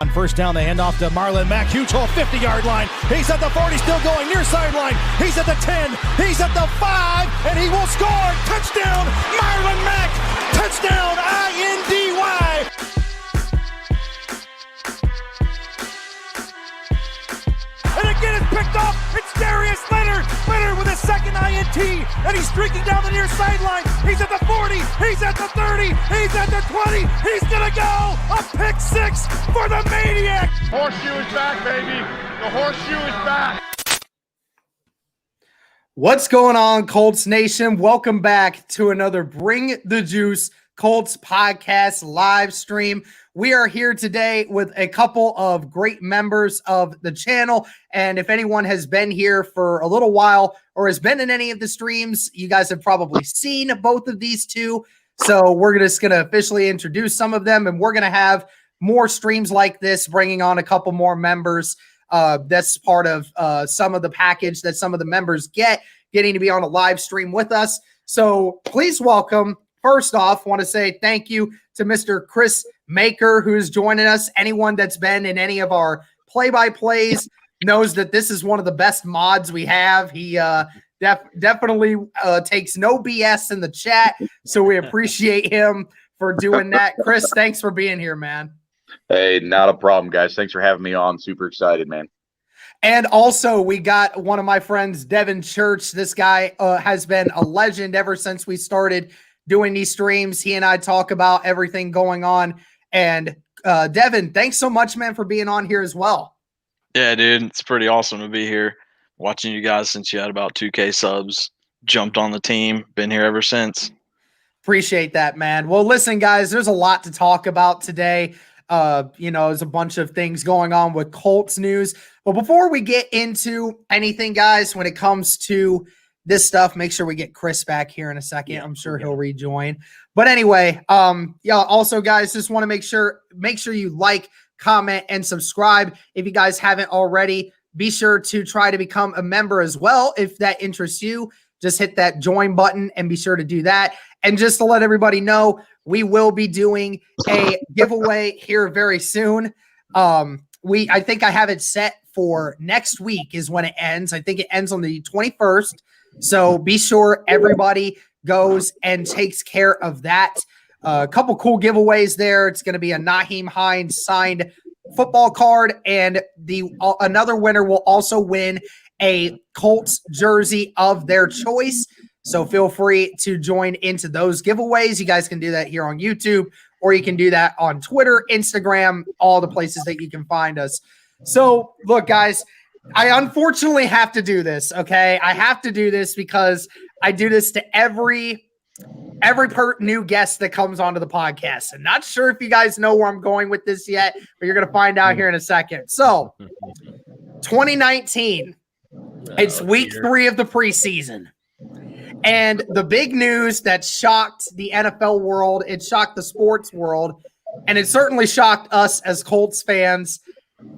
On first down, they hand off to Marlon Mack. Huge hole, 50-yard line. He's at the 40, still going near sideline. He's at the 10. He's at the 5, and he will score. Touchdown, Marlon Mack. Touchdown, INDY. And again, it's picked off. It's Darius Leonard. Leonard with his second INT, and he's streaking down the near sideline. He's at the 40. He's at the 30. He's at the 20. He's gonna go. A pick six for the Maniac. Horseshoe is back, baby. The horseshoe is back. What's going on, Colts Nation? Welcome back to another Bring the Juice Colts podcast live stream. We are here today with a couple of great members of the channel. And if anyone has been here for a little while or has been in any of the streams, you guys have probably seen both of these two. So we're just going to officially introduce some of them, and we're going to have more streams like this, bringing on a couple more members. That's part of some of the package that some of the members getting to be on a live stream with us. So please welcome. First off, want to say thank you to Mr. Chris Maker, who's joining us. Anyone that's been in any of our play-by-plays knows that this is one of the best mods we have. He definitely takes no BS in the chat, so we appreciate him for doing that. Chris, thanks for being here, man. Hey, not a problem, guys. Thanks for having me on. Super excited, man. And also, we got one of my friends, Devon Church. This guy has been a legend ever since we started doing these streams. He and I talk about everything going on. And Devon, thanks so much, man, for being on here as well. Yeah, dude, it's pretty awesome to be here. Watching you guys since you had about 2K subs, jumped on the team, been here ever since. Appreciate that, man. Well, listen, guys, there's a lot to talk about today. There's a bunch of things going on with Colts news. But before we get into anything, guys, when it comes to this stuff, make sure we get Chris back here in a second. Yeah, I'm sure he'll rejoin. But anyway, also, guys, just want to make sure you like, comment, and subscribe. If you guys haven't already, be sure to try to become a member as well. If that interests you, just hit that join button and be sure to do that. And just to let everybody know, we will be doing a giveaway here very soon. I think I have it set for next week is when it ends. I think it ends on the 21st. So be sure everybody goes and takes care of that. A couple cool giveaways there. It's going to be a Nyheim Hines signed football card, and another winner will also win a Colts jersey of their choice. So feel free to join into those giveaways. You guys can do that here on YouTube, or you can do that on Twitter, Instagram, all the places that you can find us. So look, guys, I unfortunately have to do this, okay? I have to do this because I do this to every new guest that comes onto the podcast. I'm not sure if you guys know where I'm going with this yet, but you're going to find out here in a second. So 2019, it's week 3 of the preseason. And the big news that shocked the NFL world, it shocked the sports world, and it certainly shocked us as Colts fans,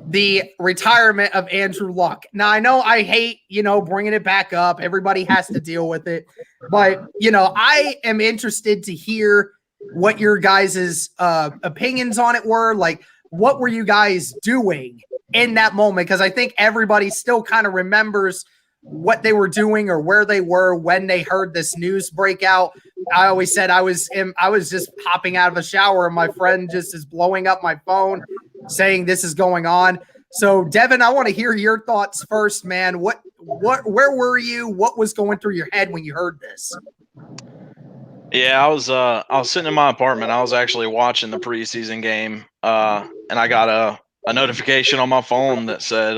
the retirement of Andrew Luck. Now, I know I hate, bringing it back up. Everybody has to deal with it. But, I am interested to hear what your guys' opinions on it were. Like, what were you guys doing in that moment? Because I think everybody still kind of remembers what they were doing or where they were when they heard this news break out. I always said I was just hopping out of a shower and my friend just is blowing up my phone saying this is going on. So Devon, I want to hear your thoughts first, man. Where were you? What was going through your head when you heard this? Yeah, I was sitting in my apartment. I was actually watching the preseason game, and I got a notification on my phone that said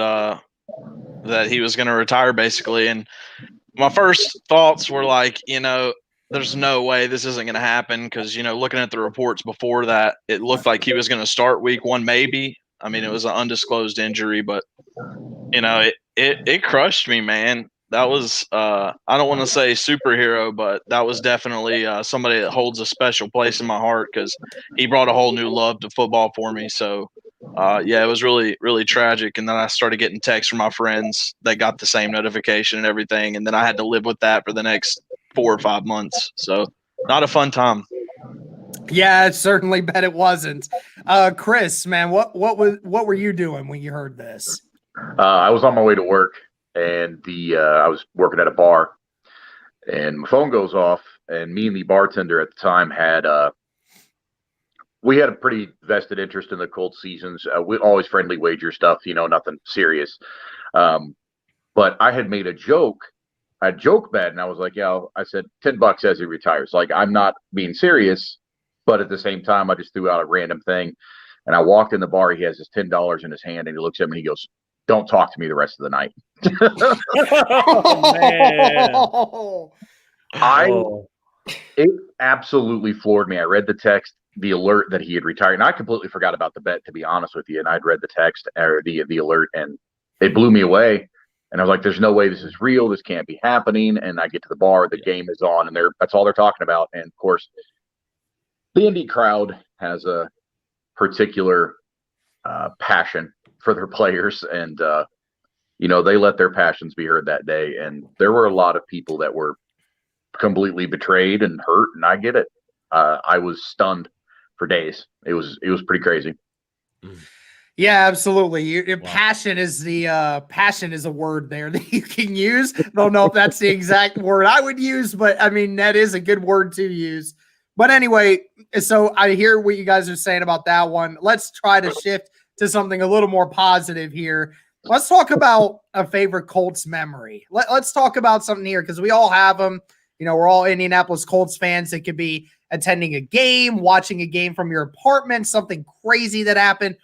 that he was going to retire, basically. And my first thoughts were like, there's no way this isn't going to happen because, looking at the reports before that, it looked like he was going to start week 1, maybe. I mean, it was an undisclosed injury, but, it crushed me, man. That was, I don't want to say superhero, but that was definitely somebody that holds a special place in my heart because he brought a whole new love to football for me. So, it was really, really tragic. And then I started getting texts from my friends that got the same notification and everything. And then I had to live with that for the next 4 or 5 months. So not a fun time. Yeah, I certainly bet it wasn't. Chris, man, what were you doing when you heard this? I was on my way to work, and I was working at a bar, and my phone goes off, and me and the bartender at the time we had a pretty vested interest in the Colts seasons. We always friendly wager stuff, nothing serious. But I had made a joke. I joke bet, and I was like, yeah, I said $10 as he retires. Like, I'm not being serious, but at the same time, I just threw out a random thing. And I walked in the bar. He has his $10 in his hand, and he looks at me and he goes, "Don't talk to me the rest of the night." Oh, man. It absolutely floored me. I read the text, the alert that he had retired, and I completely forgot about the bet, to be honest with you. And I'd read the text or the alert, and it blew me away. And I was like, "There's no way this is real. This can't be happening." And I get to the bar, the game is on, and that's all they're talking about. And of course, the Indy crowd has a particular passion for their players, and they let their passions be heard that day. And there were a lot of people that were completely betrayed and hurt, and I get it. I was stunned for days. It was pretty crazy. Yeah, absolutely. Your passion is passion is a word there that you can use. I don't know if that's the exact word I would use, but I mean, that is a good word to use. But anyway, so I hear what you guys are saying about that one. Let's try to shift to something a little more positive here. Let's talk about a favorite Colts memory. Let's talk about something here, because we all have them. We're all Indianapolis Colts fans. It could be attending a game, watching a game from your apartment, something crazy that happened.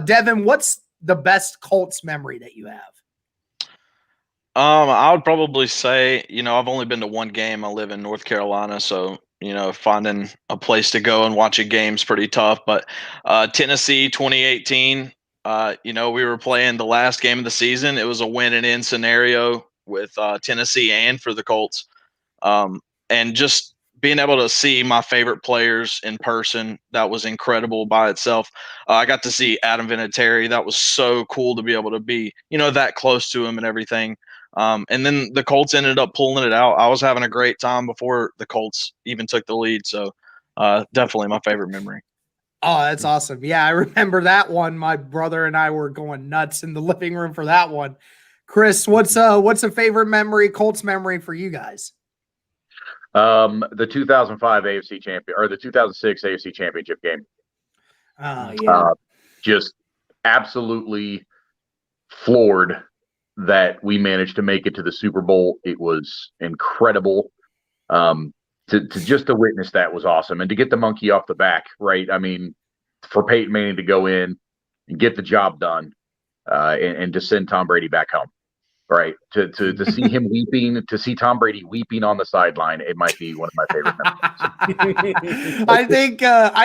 Devon, what's the best Colts memory that you have? I would probably say, I've only been to one game. I live in North Carolina, so finding a place to go and watch a game is pretty tough. But Tennessee 2018, we were playing the last game of the season. It was a win and in scenario with Tennessee and for the Colts. And just being able to see my favorite players in person, that was incredible by itself. I got to see Adam Vinatieri. That was so cool to be able to be, that close to him and everything. And then the Colts ended up pulling it out. I was having a great time before the Colts even took the lead. So definitely my favorite memory. Oh, that's awesome. Yeah, I remember that one. My brother and I were going nuts in the living room for that one. Chris, what's a favorite memory, Colts memory for you guys? The 2005 AFC champion, or the 2006 AFC championship game. Yeah. Just absolutely floored that we managed to make it to the Super Bowl. It was incredible. To witness that was awesome, and to get the monkey off the back, right? I mean, for Peyton Manning to go in and get the job done, and to send Tom Brady back home. Right. To see him weeping, to see Tom Brady weeping on the sideline, it might be one of my favorite memories. I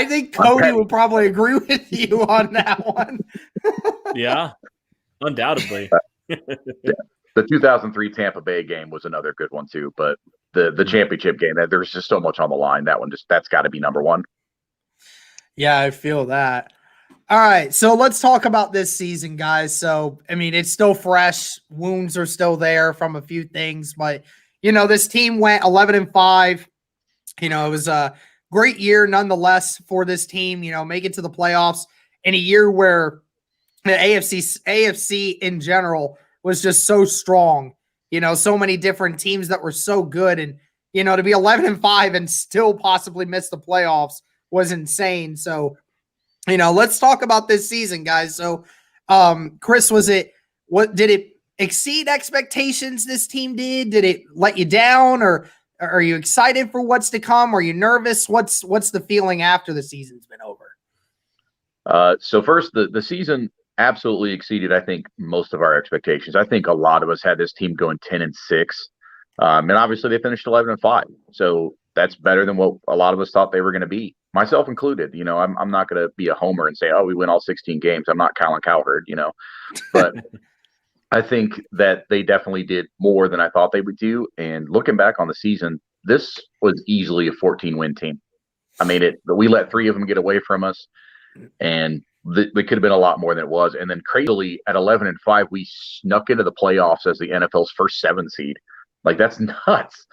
think Cody would probably agree with you on that one. Yeah, undoubtedly. The 2003 Tampa Bay game was another good one too, but the championship game, there's just so much on the line. That's got to be number one. Yeah, I feel that. All right, so let's talk about this season, guys. So, I mean, it's still fresh. Wounds are still there from a few things, but, this team went 11-5. It was a great year nonetheless for this team, make it to the playoffs in a year where the AFC in general was just so strong. So many different teams that were so good. And, to be 11-5 and still possibly miss the playoffs was insane. So, let's talk about this season, guys. So, Chris, did it exceed expectations this team did? Did it let you down, or are you excited for what's to come? Are you nervous? What's the feeling after the season's been over? So first, the season absolutely exceeded, I think, most of our expectations. I think a lot of us had this team going 10-6. And obviously they finished 11-5. So that's better than what a lot of us thought they were going to be, myself included. I'm not going to be a homer and say, "Oh, we win all 16 games." I'm not Colin Cowherd, but I think that they definitely did more than I thought they would do. And looking back on the season, this was easily a 14-win team. I mean, we let 3 of them get away from us, and it could have been a lot more than it was. And then crazily at 11-5, we snuck into the playoffs as the NFL's first 7 seed. Like, that's nuts.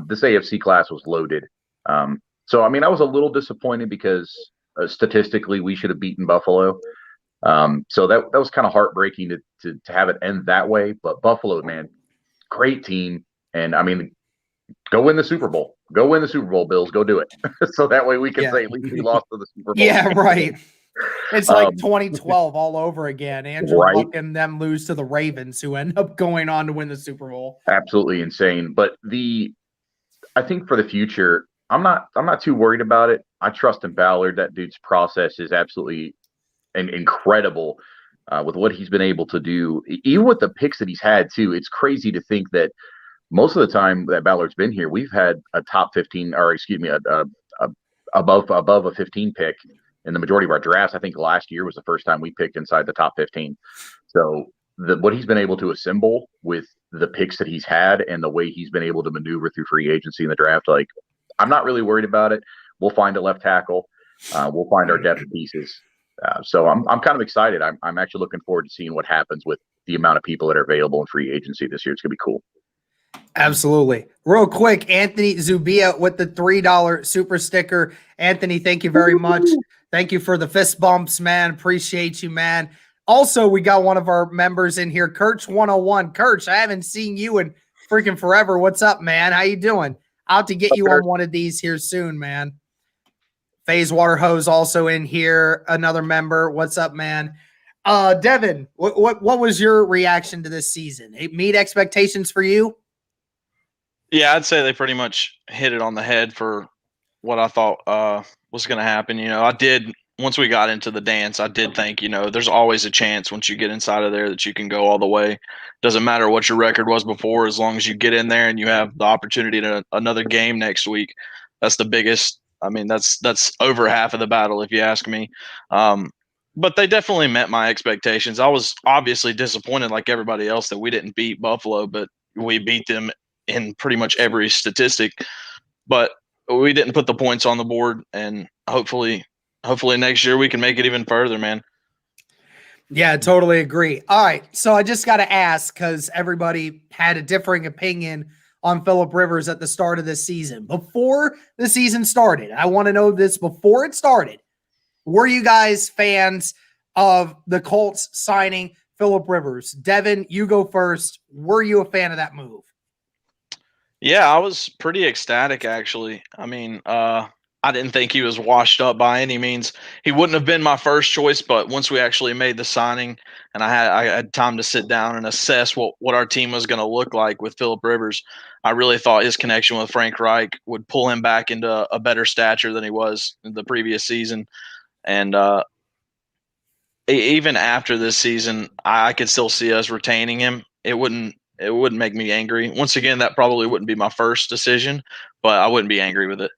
This AFC class was loaded. So, I mean, I was a little disappointed because statistically we should have beaten Buffalo. So that was kind of heartbreaking to have it end that way. But Buffalo, man, great team. And I mean, go win the Super Bowl. Go win the Super Bowl, Bills. Go do it. So that way we can say at least we lost to the Super Bowl. Yeah, right. It's like 2012 all over again. Andrew Luck and them lose to the Ravens, who end up going on to win the Super Bowl. Absolutely insane. But I think for the future, I'm not too worried about it. I trust in Ballard. That dude's process is absolutely incredible with what he's been able to do. Even with the picks that he's had too, it's crazy to think that most of the time that Ballard's been here, we've had a top 15, or excuse me, above a 15 pick in the majority of our drafts. I think last year was the first time we picked inside the top 15. So what he's been able to assemble with the picks that he's had and the way he's been able to maneuver through free agency in the draft, like, I'm not really worried about it. We'll find a left tackle. We'll find our depth pieces. So I'm kind of excited. I'm actually looking forward to seeing what happens with the amount of people that are available in free agency this year. It's going to be cool. Absolutely. Real quick, Anthony Zubia with the $3 super sticker. Anthony, thank you very much. Thank you for the fist bumps, man. Appreciate you, man. Also, we got one of our members in here, Kirch101. Kirch, I haven't seen you in freaking forever. What's up, man? How you doing? Out to get you on one of these here soon, man. FaZe Water Hose also in here, another member. What's up, man? Devon, what was your reaction to this season? It meet expectations for you? Yeah, I'd say they pretty much hit it on the head for what I thought was going to happen. Once we got into the dance, I did think, there's always a chance once you get inside of there that you can go all the way. Doesn't matter what your record was before, as long as you get in there and you have the opportunity to another game next week. That's the biggest. I mean, that's over half of the battle, if you ask me. But they definitely met my expectations. I was obviously disappointed, like everybody else, that we didn't beat Buffalo, but we beat them in pretty much every statistic. But we didn't put the points on the board, and hopefully next year we can make it even further, man. Yeah, I totally agree. All right, so I just got to ask, because everybody had a differing opinion on Phillip Rivers at the start of this season. Before the season started, I want to know this before it started. Were you guys fans of the Colts signing Phillip Rivers? Devon, you go first. Were you a fan of that move? Yeah, I was pretty ecstatic, actually. I mean, I didn't think he was washed up by any means. He wouldn't have been my first choice, but once we actually made the signing and I had time to sit down and assess what our team was going to look like with Phillip Rivers, I really thought his connection with Frank Reich would pull him back into a better stature than he was in the previous season. And even after this season, I could still see us retaining him. It wouldn't make me angry. Once again, that probably wouldn't be my first decision, but I wouldn't be angry with it.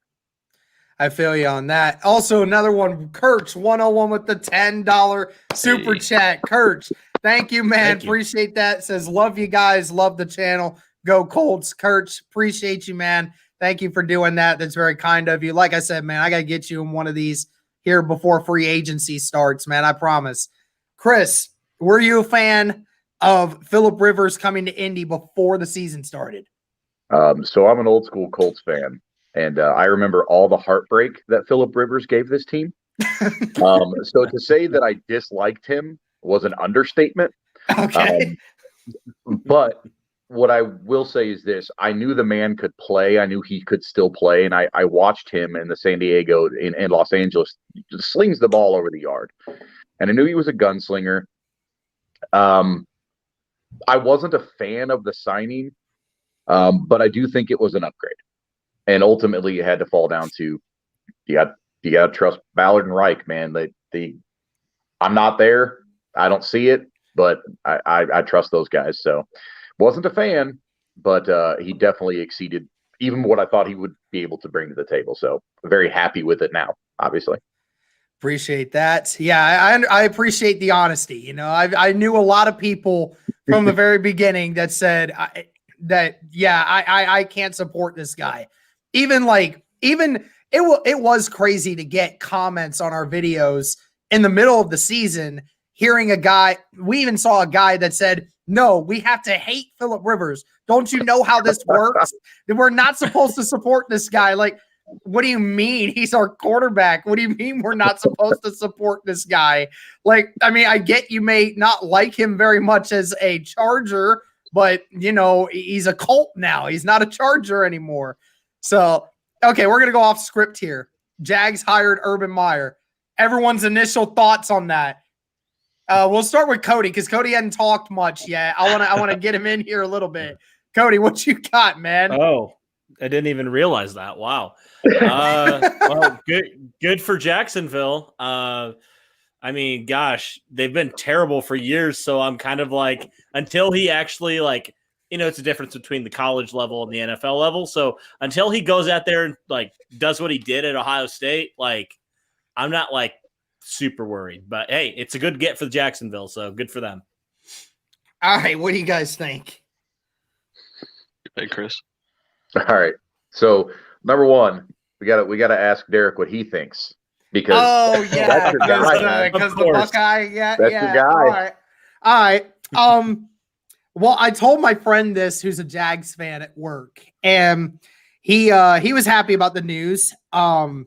I feel you on that. Also, another one, Kirch101 with the $10 super chat. Kirch, thank you, man. Appreciate that. Says, love you guys. Love the channel. Go Colts. Kirch, appreciate you, man. Thank you for doing that. That's very kind of you. Like I said, man, I got to get you in one of these here before free agency starts, man. I promise. Chris, were you a fan of Phillip Rivers coming to Indy before the season started? So I'm an old school Colts fan. And I remember all the heartbreak that Phillip Rivers gave this team. So to say that I disliked him was an understatement. Okay. But what I will say is this. I knew the man could play. I knew he could still play. And I watched him in the San Diego in Los Angeles. Just slings the ball over the yard. And I knew he was a gunslinger. I wasn't a fan of the signing, but I do think it was an upgrade. And ultimately, it had to fall down to you got to trust Ballard and Reich, man. I'm not there. I don't see it, but I trust those guys. So wasn't a fan, but he definitely exceeded even what I thought he would be able to bring to the table. So very happy with it now, obviously. Appreciate that. Yeah, I appreciate the honesty. I knew a lot of people from the very beginning that said I can't support this guy. Even it was crazy to get comments on our videos in the middle of the season, hearing a guy. We even saw a guy that said, no, we have to hate Phillip Rivers. Don't you know how this works? We're not supposed to support this guy. Like, what do you mean he's our quarterback? What do you mean we're not supposed to support this guy? Like, I mean, I get you may not like him very much as a Charger, but, you know, he's a Colt now. He's not a Charger anymore. So, okay, we're going to go off script here. Jags hired Urban Meyer. Everyone's initial thoughts on that. We'll start with Cody because Cody hadn't talked much yet. I want to get him in here a little bit. Cody, what you got, man? Oh, I didn't even realize that. Wow. Well, good for Jacksonville. I mean, gosh, they've been terrible for years. So I'm kind of like, until he actually like, you know, it's a difference between the college level and the NFL level. So until he goes out there and like does what he did at Ohio State, like I'm not like super worried. But hey, it's a good get for Jacksonville. So good for them. All right, what do you guys think? Hey, Chris. All right. So number one, we gotta ask Derek what he thinks because yeah, that's your guy, because the Buckeye, that's your guy. All right. Well, I told my friend this, who's a Jags fan at work, and he was happy about the news. I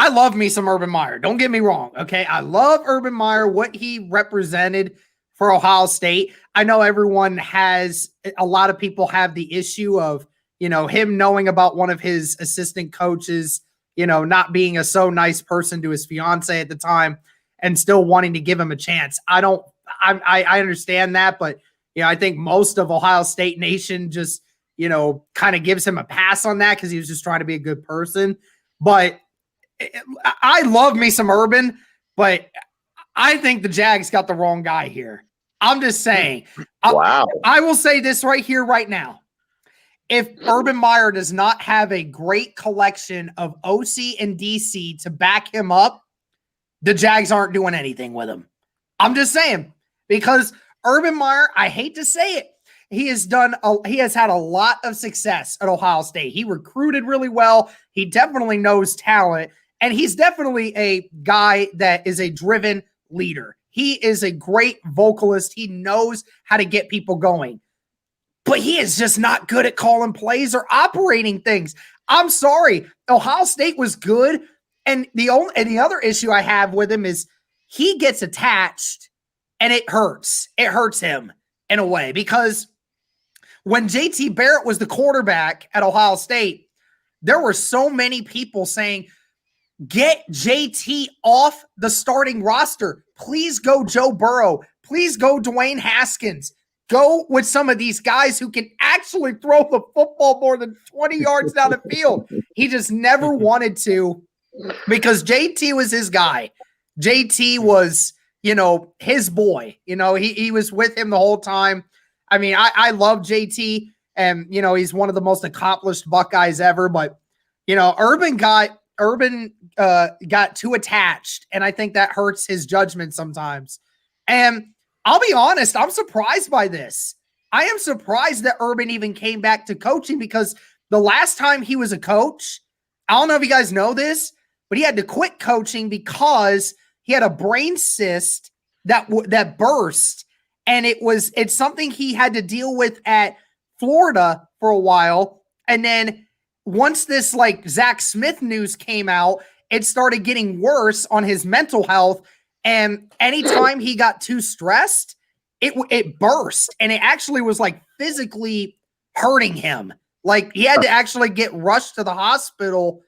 love me some Urban Meyer. Don't get me wrong. Okay. I love Urban Meyer, what he represented for Ohio State. I know a lot of people have the issue of, you know, him knowing about one of his assistant coaches, you know, not being a so nice person to his fiance at the time and still wanting to give him a chance. I understand that, but, you know, I think most of Ohio State Nation just, you know, kind of gives him a pass on that because he was just trying to be a good person. But I love me some Urban, but I think the Jags got the wrong guy here. I'm just saying. Wow. I will say this right here, right now. If Urban Meyer does not have a great collection of OC and DC to back him up, the Jags aren't doing anything with him. I'm just saying, because Urban Meyer, I hate to say it, he has had a lot of success at Ohio State. He recruited really well. He definitely knows talent, and he's definitely a guy that is a driven leader. He is a great vocalist. He knows how to get people going. But he is just not good at calling plays or operating things. I'm sorry. Ohio State was good. And the other issue I have with him is he gets attached and it hurts. It hurts him in a way because when JT Barrett was the quarterback at Ohio State, there were so many people saying, get JT off the starting roster. Please go Joe Burrow. Please go Dwayne Haskins. Go with some of these guys who can actually throw the football more than 20 yards down the field. He just never wanted to because JT was his guy. JT was, you know, his boy. You know, he was with him the whole time. I mean, I love JT, and, you know, he's one of the most accomplished Buckeyes ever. But, you know, Urban got too attached, and I think that hurts his judgment sometimes. And I'll be honest, I'm surprised by this. I am surprised that Urban even came back to coaching because the last time he was a coach, I don't know if you guys know this, but he had to quit coaching because he had a brain cyst that burst, and it's something he had to deal with at Florida for a while. And then once this like Zach Smith news came out, it started getting worse on his mental health. And anytime he got too stressed, it burst, and it actually was like physically hurting him. Like he had to actually get rushed to the hospital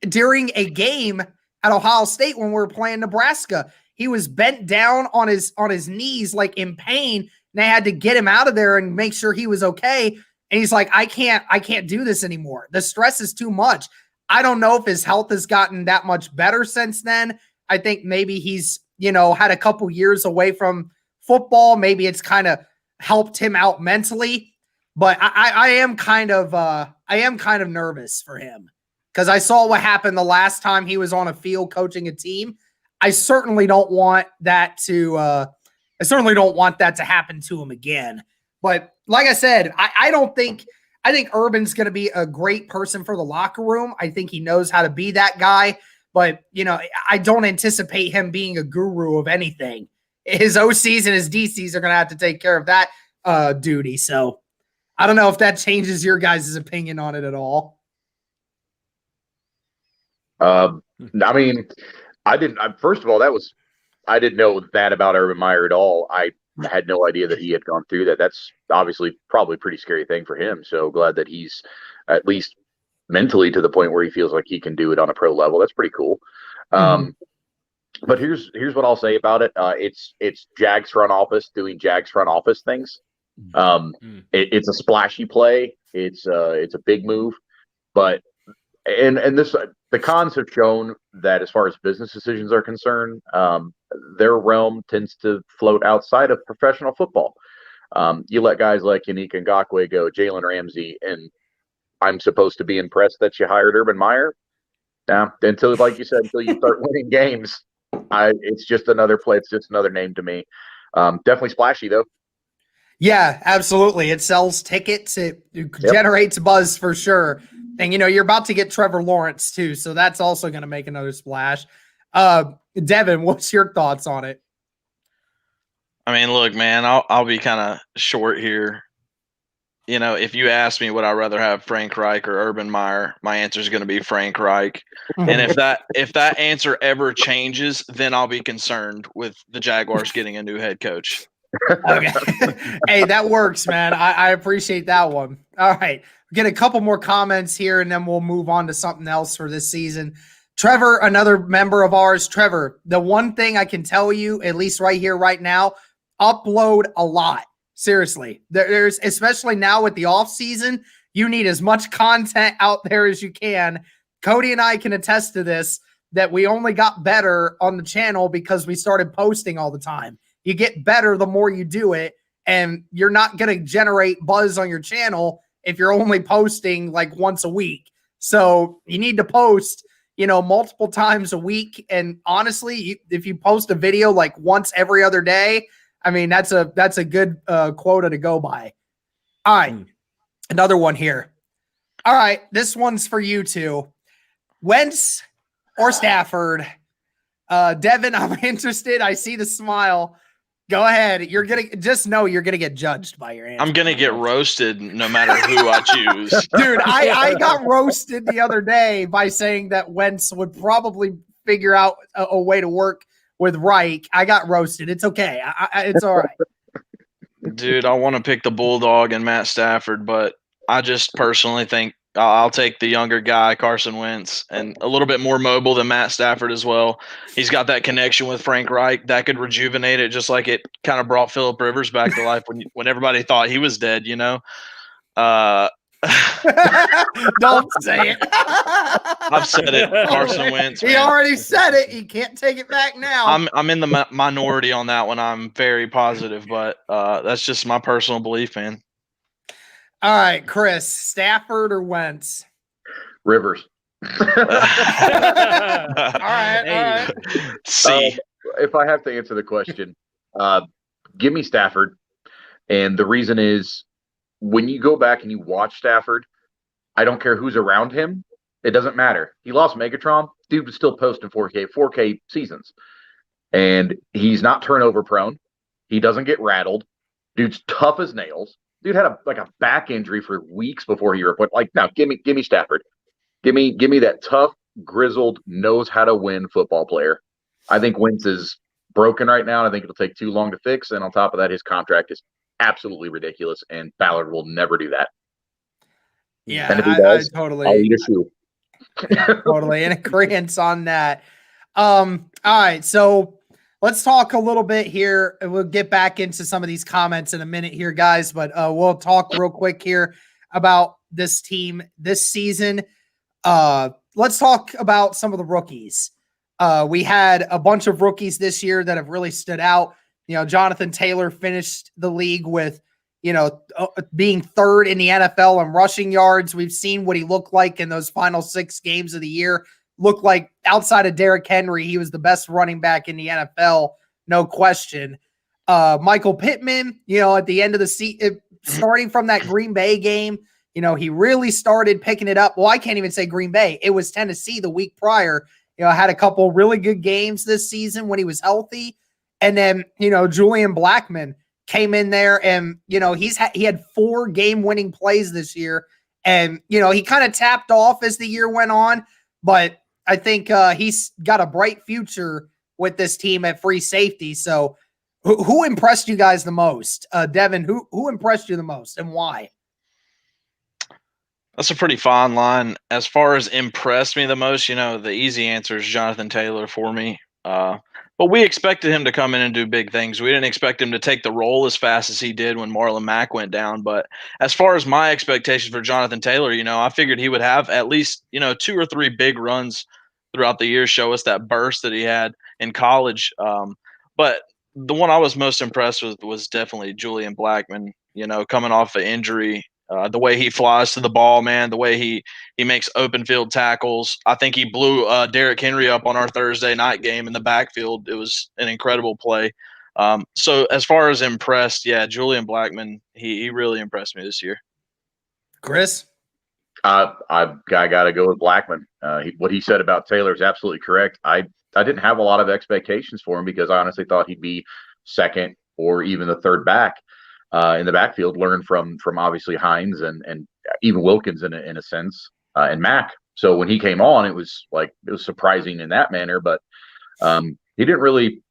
during a game at Ohio State when we were playing Nebraska. He was bent down on his knees, like in pain. And they had to get him out of there and make sure he was okay. And he's like, I can't do this anymore. The stress is too much. I don't know if his health has gotten that much better since then. I think maybe he's, you know, had a couple years away from football. Maybe it's kind of helped him out mentally, but I am kind of nervous for him because I saw what happened the last time he was on a field coaching a team. I certainly don't want that to happen to him again. But like I said, I think Urban's going to be a great person for the locker room. I think he knows how to be that guy. But, you know, I don't anticipate him being a guru of anything. His OCs and his DCs are going to have to take care of that duty. So I don't know if that changes your guys' opinion on it at all. I mean, first of all, I didn't know that about Urban Meyer at all. I had no idea that he had gone through that. That's obviously probably a pretty scary thing for him. So glad that he's at least mentally to the point where he feels like he can do it on a pro level. That's pretty cool. But here's what I'll say about it. It's Jags front office doing Jags front office things. It's a splashy play. It's a big move, but the cons have shown that as far as business decisions are concerned, their realm tends to float outside of professional football. You let guys like Yannick Ngakoue go, Jalen Ramsey, and I'm supposed to be impressed that you hired Urban Meyer. Now, until, like you said, until you start winning games, it's just another play. It's just another name to me. Definitely splashy though. Yeah, absolutely. It sells tickets. It generates buzz for sure. And, you're about to get Trevor Lawrence too. So that's also going to make another splash. Devon, what's your thoughts on it? I mean, look, man, I'll be kind of short here. If you ask me would I rather have Frank Reich or Urban Meyer, my answer is going to be Frank Reich. And if that answer ever changes, then I'll be concerned with the Jaguars getting a new head coach. Okay. Hey, that works, man. I appreciate that one. All right. Get a couple more comments here, and then we'll move on to something else for this season. Trevor, another member of ours. Trevor, the one thing I can tell you, at least right here, right now, upload a lot. Seriously. There's, especially now with the off season, you need as much content out there as you can. Cody and I can attest to this, that we only got better on the channel because we started posting all the time. You get better the more you do it, and you're not going to generate buzz on your channel if you're only posting like once a week. So you need to post, multiple times a week. And honestly, if you post a video like once every other day, I mean, that's a good quota to go by. All right. Another one here. All right. This one's for you two. Wentz or Stafford? Devon, I'm interested. I see the smile. Go ahead. Just know you're gonna get judged by your answer. I'm gonna get roasted no matter who I choose. Dude, I got roasted the other day by saying that Wentz would probably figure out a way to work with Reich. I got roasted. It's okay. It's all right. Dude, I want to pick the Bulldog and Matt Stafford, but I just personally think I'll take the younger guy, Carson Wentz, and a little bit more mobile than Matt Stafford as well. He's got that connection with Frank Reich that could rejuvenate it, just like it kind of brought Phillip Rivers back to life when everybody thought he was dead, Don't say it. I've said it, Carson Wentz. He already said it. He can't take it back now. I'm in the minority on that one. I'm very positive, but that's just my personal belief, man. All right, Chris, Stafford or Wentz? Rivers. All right. See. If I have to answer the question, give me Stafford. And the reason is, when you go back and you watch Stafford, I don't care who's around him. It doesn't matter. He lost Megatron. Dude was still posting 4K seasons. And he's not turnover prone. He doesn't get rattled. Dude's tough as nails. Dude had a back injury for weeks before he reported. No, give me Stafford. Give me that tough, grizzled, knows how to win football player. I think Wentz is broken right now, and I think it'll take too long to fix. And on top of that, his contract is absolutely ridiculous, and Ballard will never do that. Yeah, and if he does, I totally. I'll eat a shoe. Totally in agreement on that. All right, so let's talk a little bit here. We'll get back into some of these comments in a minute here, guys, but we'll talk real quick here about this team this season. Let's talk about some of the rookies. We had a bunch of rookies this year that have really stood out. Jonathan Taylor finished the league with, being third in the NFL in rushing yards. We've seen what he looked like in those final 6 games of the year. Looked like, outside of Derrick Henry, he was the best running back in the NFL, no question. Michael Pittman, at the end of the season, starting from that Green Bay game, he really started picking it up. Well, I can't even say Green Bay. It was Tennessee the week prior. Had a couple really good games this season when he was healthy. And then, Julian Blackmon came in there and, he had 4 game-winning plays this year. And, he kind of tapped off as the year went on, but I think he's got a bright future with this team at free safety. So who impressed you guys the most? Devon, who impressed you the most and why? That's a pretty fine line. As far as impressed me the most, the easy answer is Jonathan Taylor for me. But we expected him to come in and do big things. We didn't expect him to take the role as fast as he did when Marlon Mack went down. But as far as my expectations for Jonathan Taylor, I figured he would have at least, 2 or 3 big runs throughout the year, show us that burst that he had in college. But the one I was most impressed with was definitely Julian Blackmon, coming off an injury. The way he flies to the ball, man, the way he makes open field tackles. I think he blew Derrick Henry up on our Thursday night game in the backfield. It was an incredible play. So as far as impressed, yeah, Julian Blackmon, he really impressed me this year. Chris? I got to go with Blackmon. What he said about Taylor is absolutely correct. I didn't have a lot of expectations for him because I honestly thought he'd be second or even the third back in the backfield, learn from obviously Hines and even Wilkins in a sense, and Mack. So when he came on, it was surprising in that manner, but he didn't really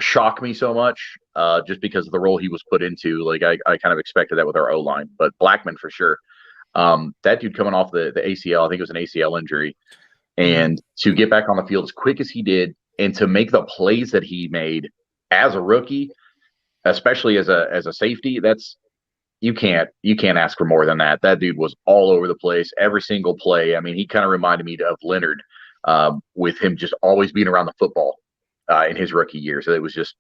shock me so much just because of the role he was put into. Like I kind of expected that with our O-line, but Blackmon for sure. That dude coming off the ACL, I think it was an ACL injury, and to get back on the field as quick as he did and to make the plays that he made as a rookie, especially as a safety, you can't ask for more than that. That dude was all over the place, every single play. I mean, he kind of reminded me of Leonard with him just always being around the football in his rookie year. So it was just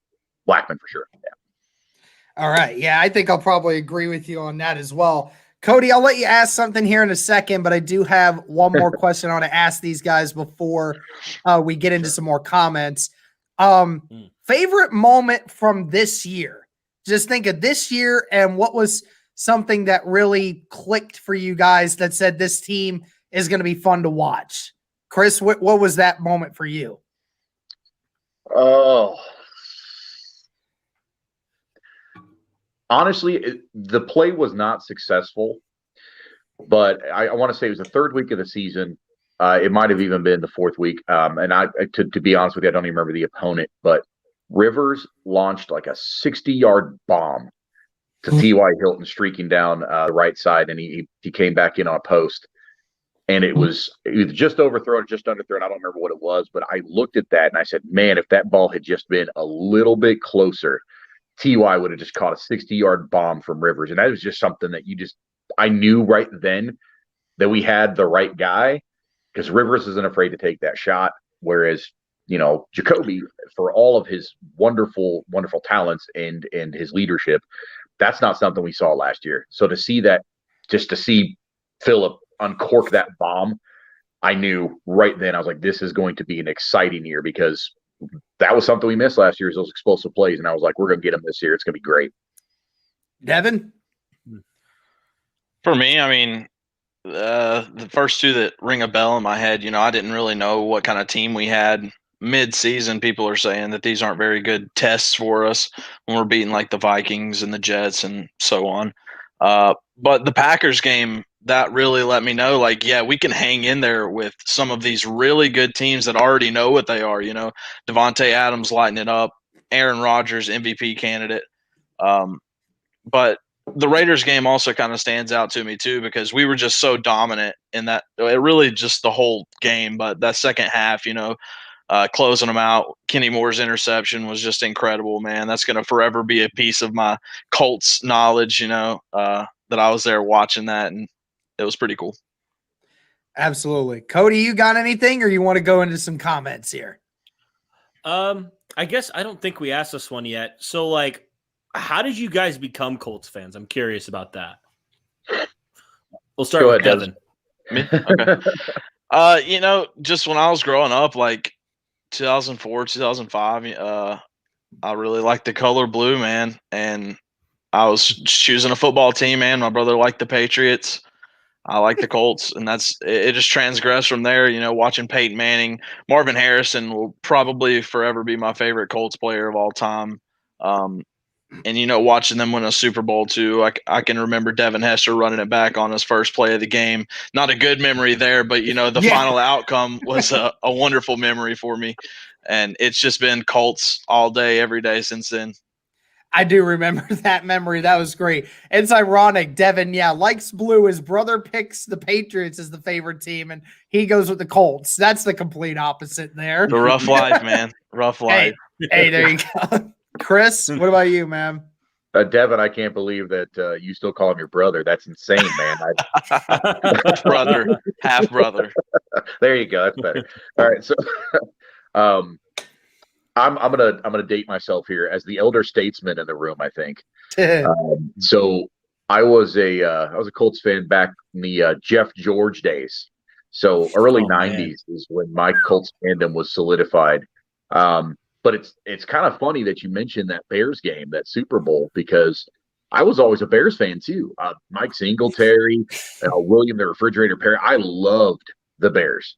Blackmon for sure. Yeah. All right. Yeah, I think I'll probably agree with you on that as well. Cody, I'll let you ask something here in a second, but I do have one more question I want to ask these guys before we get into some more comments. Favorite moment from this year? Just think of this year and what was something that really clicked for you guys that said this team is going to be fun to watch. Chris, what was that moment for you? Oh, honestly, the play was not successful, but I want to say it was the 3rd week of the season. It might have even been the 4th week. And to be honest with you, I don't even remember the opponent, but Rivers launched like a 60-yard bomb to T.Y. Hilton streaking down the right side, and he came back in on a post. And it was just overthrown, just underthrown. I don't remember what it was, but I looked at that and I said, man, if that ball had just been a little bit closer, T.Y. would have just caught a 60-yard bomb from Rivers. And that was just something that I knew right then that we had the right guy, because Rivers isn't afraid to take that shot. Whereas, Jacoby, for all of his wonderful, wonderful talents and his leadership, that's not something we saw last year. So to see Phillip uncork that bomb, I knew right then, I was like, this is going to be an exciting year, because that was something we missed last year, is those explosive plays. And I was like, we're going to get them this year. It's going to be great. Devon? For me, I mean, the first two that ring a bell in my head, I didn't really know what kind of team we had mid-season. People are saying that these aren't very good tests for us when we're beating like the Vikings and the Jets and so on. But the Packers game, that really let me know, like, yeah, we can hang in there with some of these really good teams that already know what they are. Devontae Adams lighting it up, Aaron Rodgers, MVP candidate. But the Raiders game also kind of stands out to me too, because we were just so dominant in that. It really just the whole game, but that second half, closing them out. Kenny Moore's interception was just incredible, man. That's going to forever be a piece of my Colts knowledge, that I was there watching that, and it was pretty cool. Absolutely. Cody, you got anything, or you want to go into some comments here? I guess I don't think we asked this one yet. So, how did you guys become Colts fans? I'm curious about that. We'll start with Devon. Okay. Just when I was growing up, like 2004, 2005, I really liked the color blue, man. And I was choosing a football team, man. My brother liked the Patriots. I like the Colts, and it just transgressed from there. Watching Peyton Manning, Marvin Harrison will probably forever be my favorite Colts player of all time. and watching them win a Super Bowl too. I can remember Devon Hester running it back on his first play of the game. Not a good memory there, but the final outcome was a wonderful memory for me. And it's just been Colts all day, every day since then. I do remember that memory. That was great. It's ironic. Devon, likes blue. His brother picks the Patriots as the favorite team, and he goes with the Colts. That's the complete opposite there. The rough life, man. Rough life. Hey, there you go. Chris, what about you, man? Devon, I can't believe that you still call him your brother. That's insane, man. Brother, half brother. There you go. That's better. All right, so I'm gonna date myself here as the elder statesman in the room. I think. So I was a Colts fan back in the Jeff George days. So early '90s is when my Colts fandom was solidified. But it's kind of funny that you mentioned that Bears game, that Super Bowl, because I was always a Bears fan too. Mike Singletary, William the Refrigerator Perry. I loved the Bears,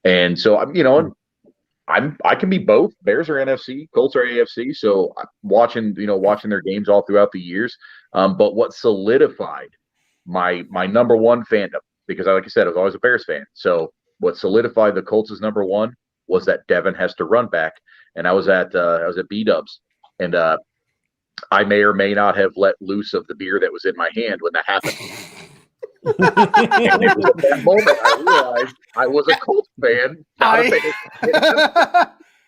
and so I can be both. Bears are NFC, Colts are AFC. So I'm watching their games all throughout the years. But what solidified my number one fandom, because like I said, I was always a Bears fan. So what solidified the Colts as number one was that Devon Hester run back. And I was at B-Dubs, and I may or may not have let loose of the beer that was in my hand when that happened. And it was at that moment I realized I was a Colts fan.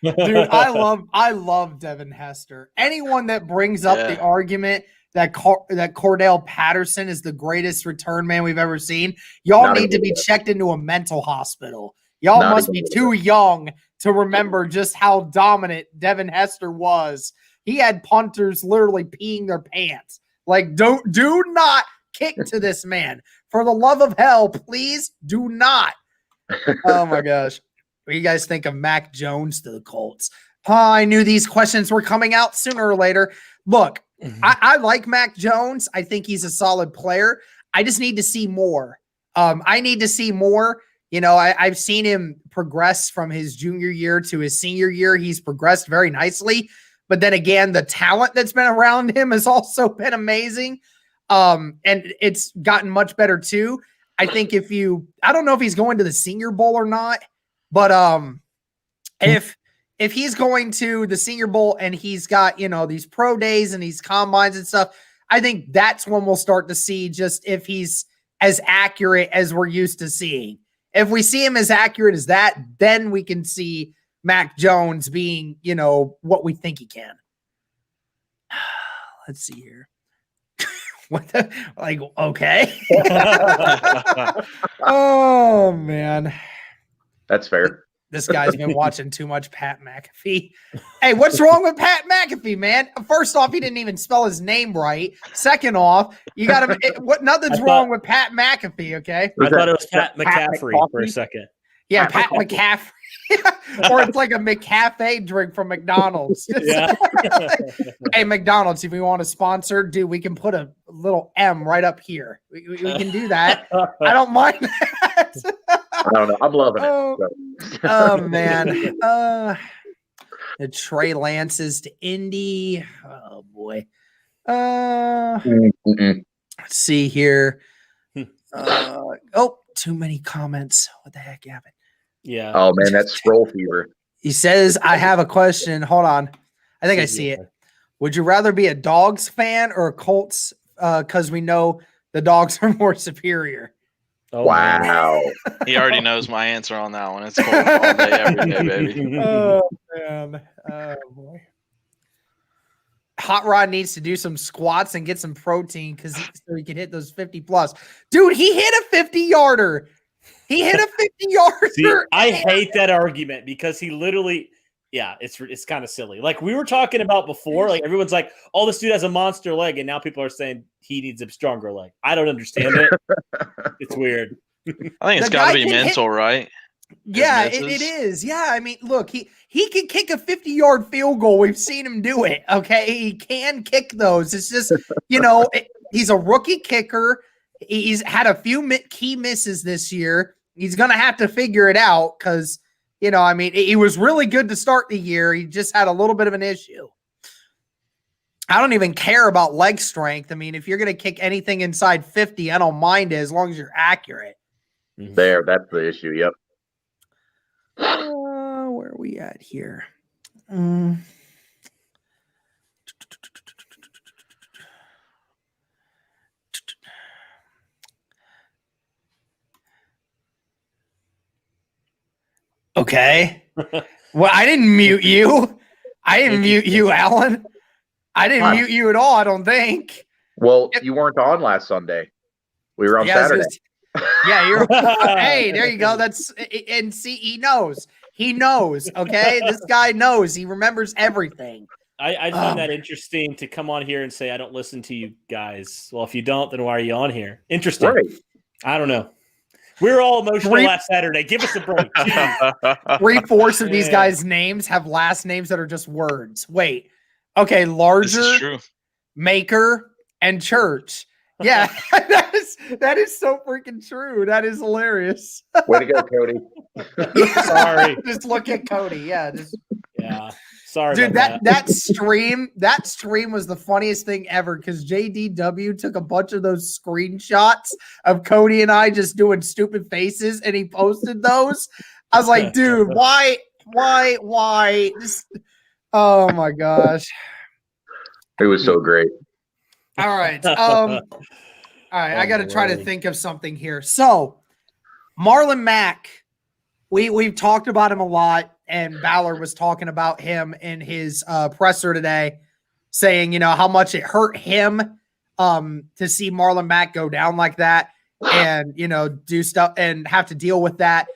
Dude, I love Devon Hester. Anyone that brings up the argument that Cordell Patterson is the greatest return man we've ever seen, y'all need to be checked into a mental hospital. Y'all must be too young to remember just how dominant Devon Hester was. He had punters literally peeing their pants. Like, do not kick to this man. For the love of hell, please do not. Oh my gosh. What do you guys think of Mac Jones to the Colts? I knew these questions were coming out sooner or later. Look, I like Mac Jones. I think he's a solid player. I just need to see more. I need to see more. I've seen him progress from his junior year to his senior year. He's progressed very nicely. But then again, the talent that's been around him has also been amazing. And it's gotten much better too. I think I don't know if he's going to the Senior Bowl or not, but if he's going to the Senior Bowl and he's got, these pro days and these combines and stuff, I think that's when we'll start to see just if he's as accurate as we're used to seeing. If we see him as accurate as that, then we can see Mac Jones being, what we think he can. Let's see here. Okay. Oh, man. That's fair. This guy's been watching too much Pat McAfee. Hey, what's wrong with Pat McAfee, man? First off, he didn't even spell his name right. Second off, you got to nothing's wrong with Pat McAfee, okay? I thought it was Pat McCaffrey for a second. Yeah, Pat McCaffrey. Or it's like a McCafe drink from McDonald's. Yeah. Hey, McDonald's, if we want to sponsor, dude, we can put a little M right up here. We can do that. I don't mind that. I don't know. I'm loving it. Oh man. The Trey Lances to Indy. Oh boy. Let's see here. Too many comments. What the heck happened? Yeah. Oh man, that's scroll fever. He says, I have a question. Hold on. I think I see it. Would you rather be a Dogs fan or a Colts? Because we know the Dogs are more superior. Oh, wow. He already knows my answer on that one. It's Colts all day, every day, baby. Oh, man. Oh, boy. Hot Rod needs to do some squats and get some protein so he can hit those 50 plus. Dude, he hit a 50-yarder. He hit a 50-yarder. See, I hate that argument because he literally, it's kind of silly. Like we were talking about before, like everyone's like, oh, this dude has a monster leg, and now people are saying he needs a stronger leg. I don't understand it. It's weird. I think it's got to be mental, right? Yeah, it is. Yeah, I mean, look, he can kick a 50-yard field goal. We've seen him do it, okay? He can kick those. It's just, he's a rookie kicker. He's had a few key misses this year. He's going to have to figure it out because, he was really good to start the year. He just had a little bit of an issue. I don't even care about leg strength. I mean, if you're going to kick anything inside 50, I don't mind it as long as you're accurate. There, that's the issue. Yep. Where are we at here? Okay. Well, I didn't mute you. I didn't mute you, Alan. I didn't mute you at all, I don't think. Well, you weren't on last Sunday. We were on Saturday. Yeah, you're hey, there you go. That's and see, he knows. He knows. Okay. This guy knows. He remembers everything. I find that interesting to come on here and say I don't listen to you guys. Well, if you don't, then why are you on here? Interesting. Right. I don't know. We were all emotional last Saturday. Give us a break. 3/4 of these guys' names have last names that are just words. Wait. Okay, larger, maker, and church. Yeah, that is so freaking true. That is hilarious. Way to go, Cody. Sorry. Just look at Cody. Yeah. Sorry, dude. That stream was the funniest thing ever because JDW took a bunch of those screenshots of Cody and I just doing stupid faces, and he posted those. I was like, dude, why? Just, oh my gosh, it was so great. All right. All right. I got to try to think of something here. So, Marlon Mack, we've talked about him a lot, and Ballard was talking about him in his presser today, saying, how much it hurt him to see Marlon Mack go down like that and, do stuff and have to deal with that.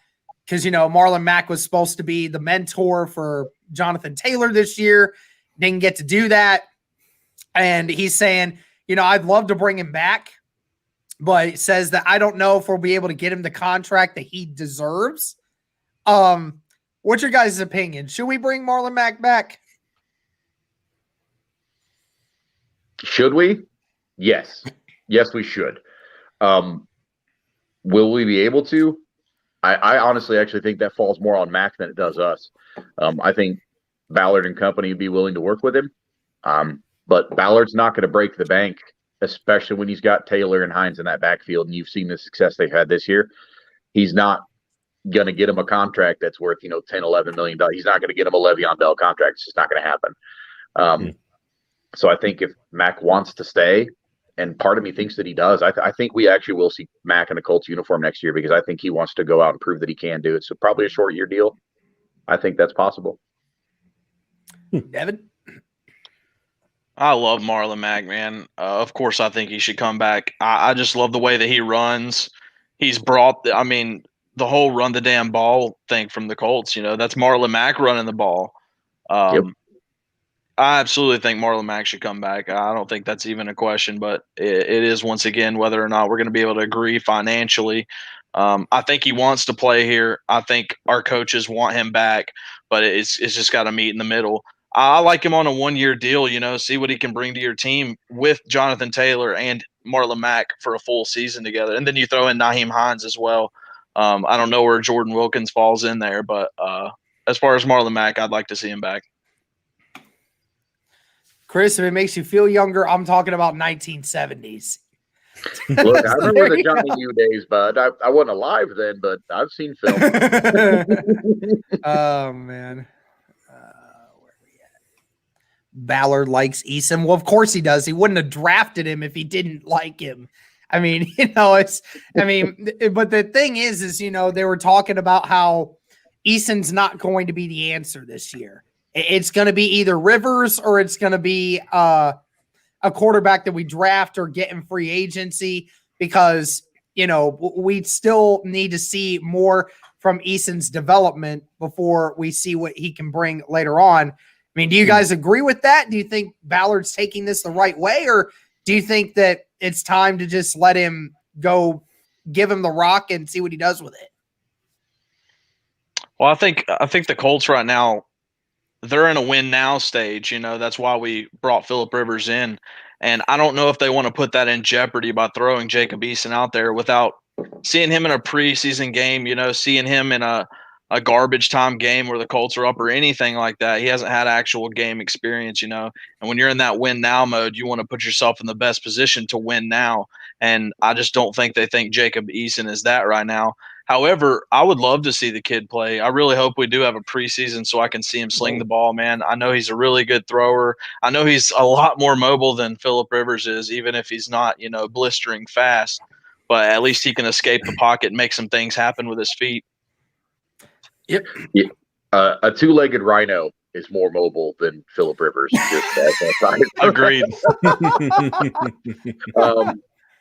Because, Marlon Mack was supposed to be the mentor for Jonathan Taylor this year. Didn't get to do that. And he's saying, I'd love to bring him back, but he says that I don't know if we'll be able to get him the contract that he deserves. What's your guys' opinion? Should we bring Marlon Mack back? Should we? Yes. Yes, we should. Will we be able to? I honestly actually think that falls more on Mack than it does us. I think Ballard and company would be willing to work with him. But Ballard's not going to break the bank, especially when he's got Taylor and Hines in that backfield, and you've seen the success they've had this year. He's not going to get him a contract that's worth, $10, $11 million. He's not going to get him a Le'Veon Bell contract. It's just not going to happen. So I think if Mack wants to stay, and part of me thinks that he does, I think we actually will see Mack in a Colts uniform next year because I think he wants to go out and prove that he can do it. So probably a short year deal. I think that's possible. Devon? I love Marlon Mack, man. Of course, I think he should come back. I just love the way that he runs. He's brought the whole run the damn ball thing from the Colts. That's Marlon Mack running the ball. Yep. I absolutely think Marlon Mack should come back. I don't think that's even a question, but it is once again whether or not we're going to be able to agree financially. I think he wants to play here. I think our coaches want him back, but it's just got to meet in the middle. I like him on a 1-year deal, see what he can bring to your team with Jonathan Taylor and Marlon Mack for a full season together. And then you throw in Nyheim Hines as well. I don't know where Jordan Wilkins falls in there, but as far as Marlon Mack, I'd like to see him back. Chris, if it makes you feel younger, I'm talking about 1970s. Look, I remember the Johnny U days, bud. I wasn't alive then, but I've seen film. Oh, man. Ballard likes Eason. Well, of course he does. He wouldn't have drafted him if he didn't like him. But the thing is, they were talking about how Eason's not going to be the answer this year. It's going to be either Rivers or it's going to be a quarterback that we draft or get in free agency because, we still need to see more from Eason's development before we see what he can bring later on. Do you guys agree with that? Do you think Ballard's taking this the right way, or do you think that it's time to just let him go, give him the rock and see what he does with it? Well, I think the Colts right now, they're in a win now stage. That's why we brought Phillip Rivers in. And I don't know if they want to put that in jeopardy by throwing Jacob Eason out there without seeing him in a preseason game, seeing him in a a garbage time game where the Colts are up or anything like that. He hasn't had actual game experience, you know. And when you're in that win now mode, you want to put yourself in the best position to win now. And I just don't think they think Jacob Eason is that right now. However, I would love to see the kid play. I really hope we do have a preseason so I can see him sling the ball, man. I know he's a really good thrower. I know he's a lot more mobile than Phillip Rivers is, even if he's not, you know, blistering fast. But at least he can escape the pocket and make some things happen with his feet. Yep. Yeah. A two-legged rhino is more mobile than Phillip Rivers. Just as a side. Agreed.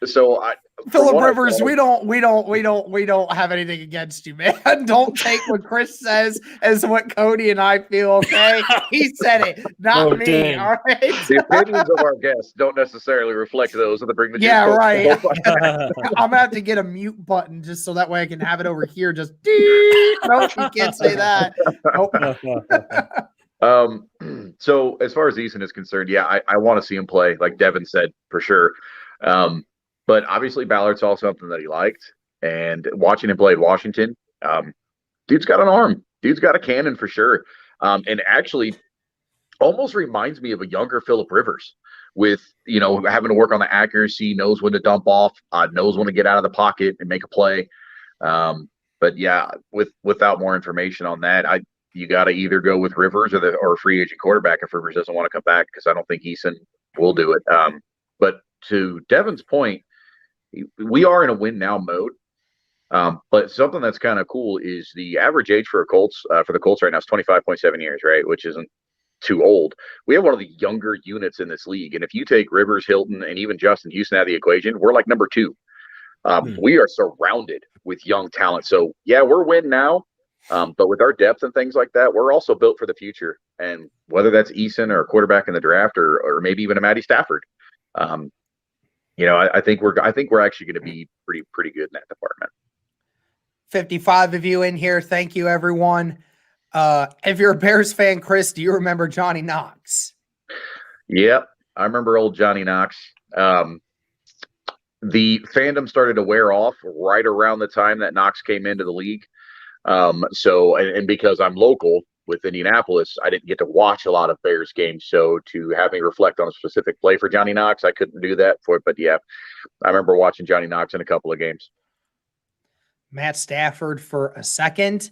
So Phillip Rivers, we don't have anything against you, man. Don't take what Chris says as what Cody and I feel, okay? He said it, not me. Dang. All right. The opinions of our guests don't necessarily reflect those of the Bring the Juice. Yeah, folks. right. I'm gonna have to get a mute button just so that way I can have it over here. Just nope, you can't say that. Nope. So as far as Eason is concerned, yeah, I want to see him play, like Devon said, for sure. But obviously Ballard saw something that he liked, and watching him play at Washington, dude's got an arm. Dude's got a cannon for sure. And actually almost reminds me of a younger Phillip Rivers with, you know, having to work on the accuracy, knows when to dump off, knows when to get out of the pocket and make a play. But yeah, without more information on that, you got to either go with Rivers or a free agent quarterback if Rivers doesn't want to come back, because I don't think Eason will do it. But to Devon's point, we are in a win now mode. But something that's kind of cool is the average age for the Colts right now is 25.7 years, right? Which isn't too old. We have one of the younger units in this league. And if you take Rivers, Hilton, and even Justin Houston out of the equation, we're like number 2. We are surrounded with young talent. So yeah, we're win now. But with our depth and things like that, we're also built for the future. And whether that's Eason or a quarterback in the draft or maybe even a Matty Stafford, you know, I think we're actually going to be pretty good in that department. 55 of you in here. Thank you, everyone. If you're a Bears fan, Chris, do you remember Johnny Knox? Yep, I remember old Johnny Knox. The fandom started to wear off right around the time that Knox came into the league. So because I'm local with Indianapolis, I didn't get to watch a lot of Bears games. So to have me reflect on a specific play for Johnny Knox, I couldn't do that for it. But yeah, I remember watching Johnny Knox in a couple of games. Matt Stafford for a second.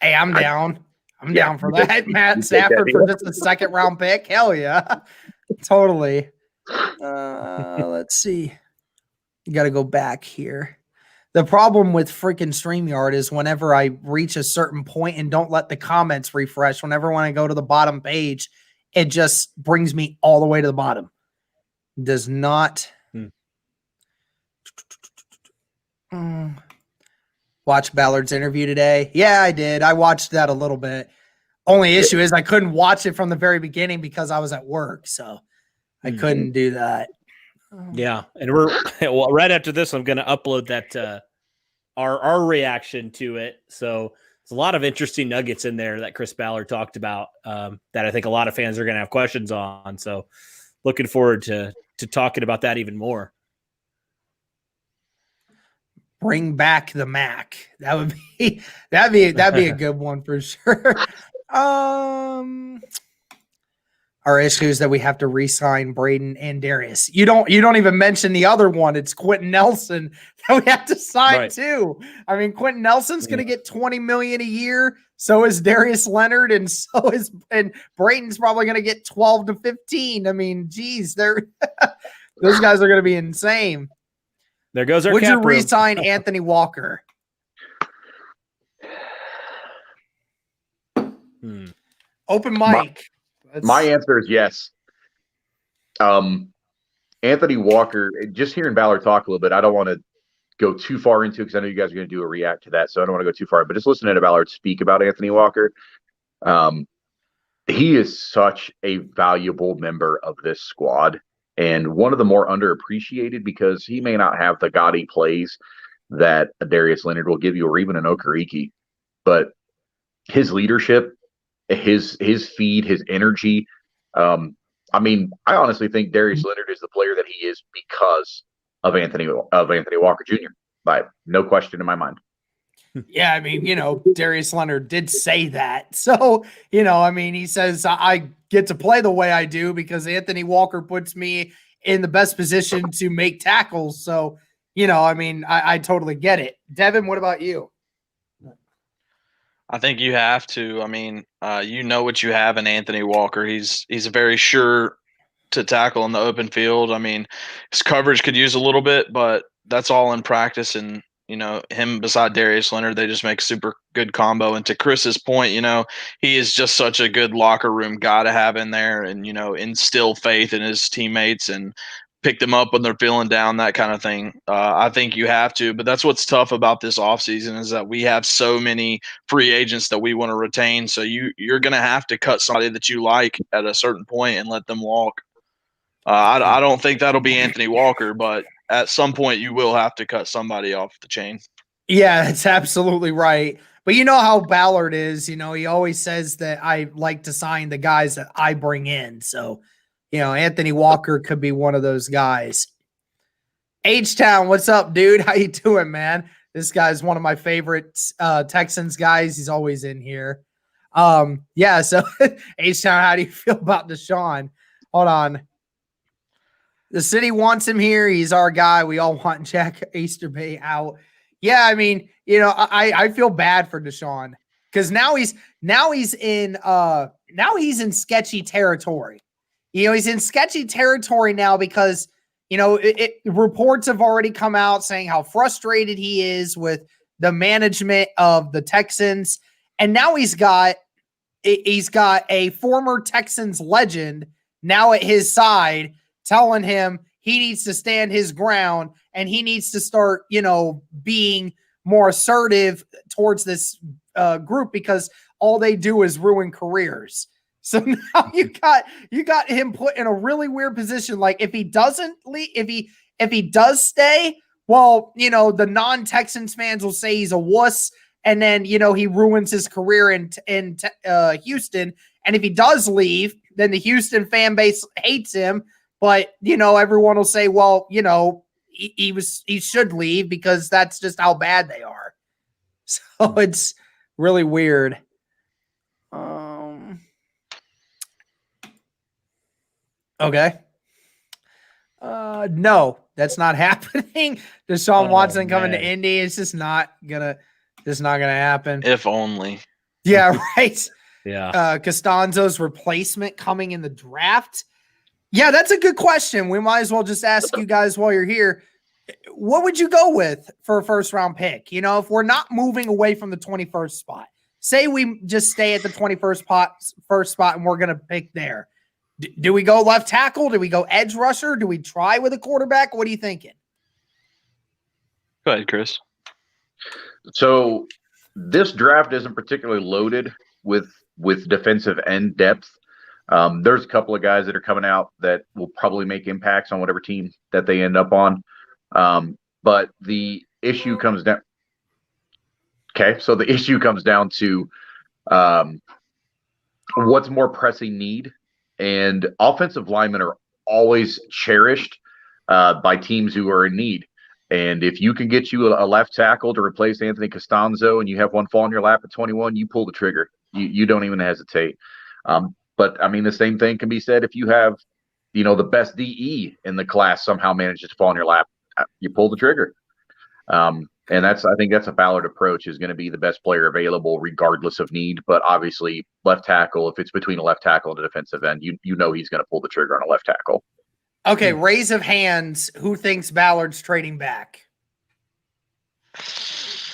Hey, I'm down. I'm down for that. Matt Stafford for just a second round pick. Hell yeah. Totally. Let's see. You got to go back here. The problem with freaking StreamYard is whenever I reach a certain point and don't let the comments refresh, when I go to the bottom page, it just brings me all the way to the bottom. Does not watch Ballard's interview today. Yeah, I did. I watched that a little bit. Only issue is I couldn't watch it from the very beginning because I was at work, so I couldn't do that. Yeah, and we're right after this. I'm going to upload that our reaction to it. So there's a lot of interesting nuggets in there that Chris Ballard talked about that I think a lot of fans are going to have questions on. So looking forward to talking about that even more. Bring back the Mac. That'd be a good one for sure. Our issues that we have to re-sign Braden and Darius. You don't even mention the other one. It's Quentin Nelson that we have to sign too. I mean, Quentin Nelson's going to get $20 million a year. So is Darius Leonard, and Braden's probably going to get 12 to 15. I mean, geez, those guys are going to be insane. There goes our. Would you re-sign Anthony Walker? Open mic. My answer is yes. Anthony Walker, just hearing Ballard talk a little bit, I don't want to go too far into it because I know you guys are going to do a react to that, so I don't want to go too far. But just listening to Ballard speak about Anthony Walker, he is such a valuable member of this squad and one of the more underappreciated because he may not have the gaudy plays that a Darius Leonard will give you or even an Okereke, but his leadership, his feed, his energy. I mean, I honestly think Darius Leonard is the player that he is because of Anthony Walker Jr. By no question in my mind. Yeah, I mean, Darius Leonard did say that. So, I mean, he says, I get to play the way I do because Anthony Walker puts me in the best position to make tackles. So, I mean, I totally get it. Devin, what about you? I think you have to. I mean, you know what you have in Anthony Walker. He's very sure to tackle in the open field. I mean, his coverage could use a little bit, but that's all in practice. And him beside Darius Leonard, they just make a super good combo. And to Chris's point, he is just such a good locker room guy to have in there, and instill faith in his teammates and pick them up when they're feeling down, that kind of thing. I think you have to, but that's what's tough about this offseason is that we have so many free agents that we want to retain. So you're going to have to cut somebody that you like at a certain point and let them walk. I don't think that'll be Anthony Walker, but at some point you will have to cut somebody off the chain. Yeah, that's absolutely right. But you know how Ballard is, he always says that I like to sign the guys that I bring in. So, Anthony Walker could be one of those guys. H-Town, what's up, dude? How you doing, man? This guy's one of my favorite Texans guys. He's always in here. Yeah, so H-Town, how do you feel about Deshaun? Hold on. The city wants him here. He's our guy. We all want Jack Easterbay out. Yeah, I mean, I feel bad for Deshaun because now he's in sketchy territory. He's in sketchy territory now because reports have already come out saying how frustrated he is with the management of the Texans, and now he's got a former Texans legend now at his side, telling him he needs to stand his ground and he needs to start, being more assertive towards this group because all they do is ruin careers. So now you got him put in a really weird position. Like if he doesn't leave, if he does stay, well, the non-Texans fans will say he's a wuss, and then he ruins his career in Houston. And if he does leave, then the Houston fan base hates him. But everyone will say, well, he should leave because that's just how bad they are. So it's really weird. Okay. No, that's not happening. Deshaun Watson coming to Indy. It's just not gonna happen. If only. Yeah, right. Yeah. Costanzo's replacement coming in the draft. Yeah, that's a good question. We might as well just ask you guys while you're here. What would you go with for a first round pick? If we're not moving away from the 21st spot, say we just stay at the 21st spot and we're going to pick there. Do we go left tackle? Do we go edge rusher? Do we try with a quarterback? What are you thinking? Go ahead, Chris. So this draft isn't particularly loaded with defensive end depth. There's a couple of guys that are coming out that will probably make impacts on whatever team that they end up on. But the issue comes down. Okay. So the issue comes down to, what's more pressing need, and offensive linemen are always cherished, by teams who are in need. And if you can get you a left tackle to replace Anthony Costanzo and you have one fall in your lap at 21, you pull the trigger. You don't even hesitate. But I mean, the same thing can be said if you have, the best DE in the class somehow manages to fall in your lap, you pull the trigger. And I think that's a Ballard approach, is going to be the best player available regardless of need. But obviously left tackle, if it's between a left tackle and a defensive end, he's going to pull the trigger on a left tackle. Okay. Raise of hands. Who thinks Ballard's trading back?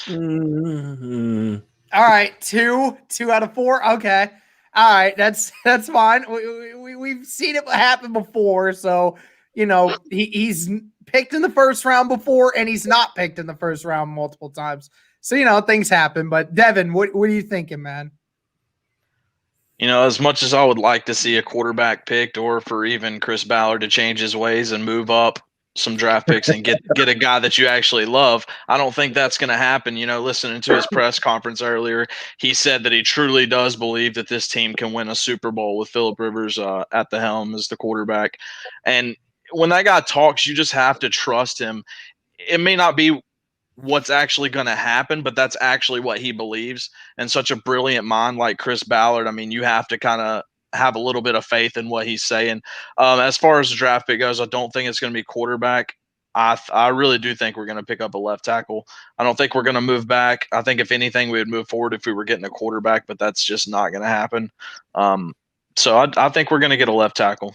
Mm-hmm. All right. Two out of four. Okay. All right. That's fine. We've seen it happen before. So, he's picked in the first round before, and he's not picked in the first round multiple times. So, things happen. But Devin, what are you thinking, man? As much as I would like to see a quarterback picked, or for even Chris Ballard to change his ways and move up some draft picks and get a guy that you actually love, I don't think that's going to happen. Listening to his press conference earlier, he said that he truly does believe that this team can win a Super Bowl with Phillip Rivers at the helm as the quarterback. And when that guy talks, you just have to trust him. It may not be what's actually going to happen, but that's actually what he believes. And such a brilliant mind like Chris Ballard, I mean, you have to kind of have a little bit of faith in what he's saying. As far as the draft pick goes, I don't think it's going to be quarterback. I really do think we're going to pick up a left tackle. I don't think we're going to move back. I think if anything, we would move forward if we were getting a quarterback, but that's just not going to happen. So I think we're going to get a left tackle.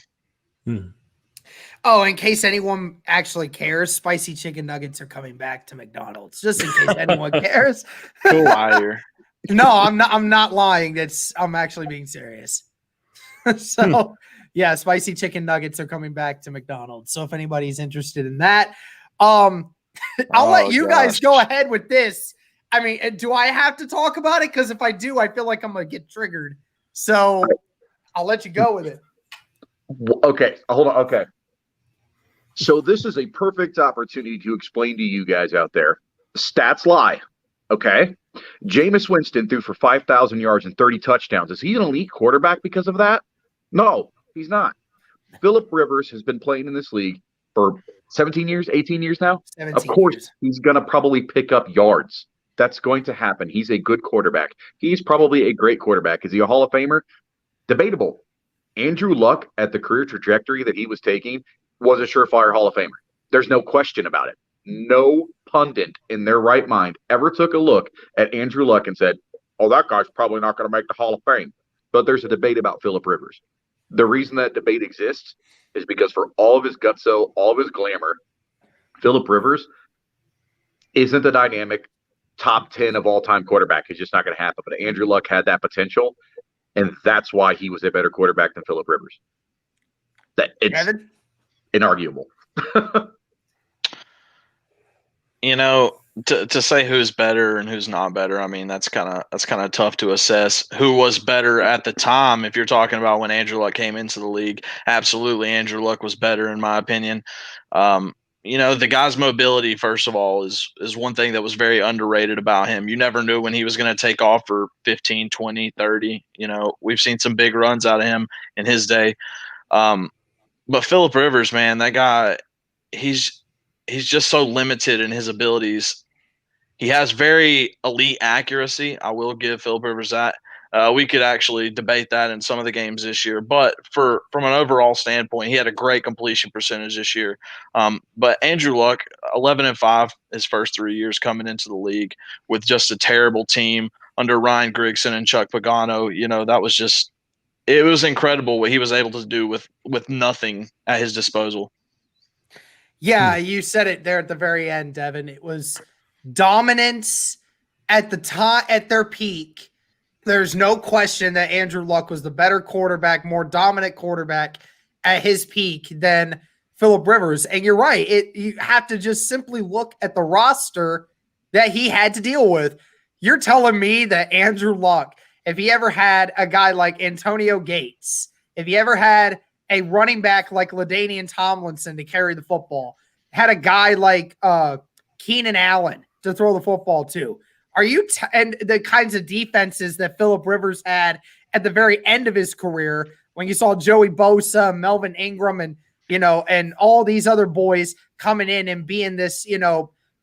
Oh, in case anyone actually cares, spicy chicken nuggets are coming back to McDonald's. Just in case anyone cares. Cool liar. No, I'm not lying. I'm actually being serious. So, yeah, spicy chicken nuggets are coming back to McDonald's. So if anybody's interested in that, I'll let you guys go ahead with this. I mean, do I have to talk about it? Because if I do, I feel like I'm going to get triggered. So I'll let you go with it. Okay, hold on. Okay. So this is a perfect opportunity to explain to you guys out there. Stats lie. Okay. Jameis Winston threw for 5,000 yards and 30 touchdowns. Is he an elite quarterback because of that? No, he's not. Phillip Rivers has been playing in this league for 17 years, 18 years now. Of course, years. He's going to probably pick up yards. That's going to happen. He's a good quarterback. He's probably a great quarterback. Is he a Hall of Famer? Debatable. Andrew Luck, at the career trajectory that he was taking, was a surefire Hall of Famer. There's no question about it. No pundit in their right mind ever took a look at Andrew Luck and said, oh, that guy's probably not going to make the Hall of Fame. But there's a debate about Phillip Rivers. The reason that debate exists is because for all of his gutso, all of his glamour, Phillip Rivers isn't the dynamic top 10 of all-time quarterback. It's just not going to happen. But Andrew Luck had that potential, and that's why he was a better quarterback than Phillip Rivers. It's Kevin? inarguable. You know, to say who's better and who's not better, I mean, that's kind of tough to assess. Who was better at the time? If you're talking about when Andrew Luck came into the league, absolutely, Andrew Luck was better in my opinion. You know, the guy's mobility, first of all, is one thing that was very underrated about him. You never knew when he was going to take off for 15, 20, 30. You know, we've seen some big runs out of him in his day. But Phillip Rivers, man, that guy, he's just so limited in his abilities. He has very elite accuracy. I will give Phillip Rivers that. We could actually debate that in some of the games this year. But from an overall standpoint, he had a great completion percentage this year. But Andrew Luck, 11-5 his first 3 years coming into the league with just a terrible team under Ryan Grigson and Chuck Pagano. You know, that was just – it was incredible what he was able to do with nothing at his disposal. Yeah, you said it there at the very end, Devon. It was dominance at the time, at their peak. There's no question that Andrew Luck was the better quarterback, more dominant quarterback at his peak than Phillip Rivers. And you're right. You have to just simply look at the roster that he had to deal with. You're telling me that Andrew Luck, if he ever had a guy like Antonio Gates, if he ever had a running back like LaDainian Tomlinson to carry the football, had a guy like Keenan Allen to throw the football to, are you and the kinds of defenses that Phillip Rivers had at the very end of his career when you saw Joey Bosa, Melvin Ingram, and and all these other boys coming in and being this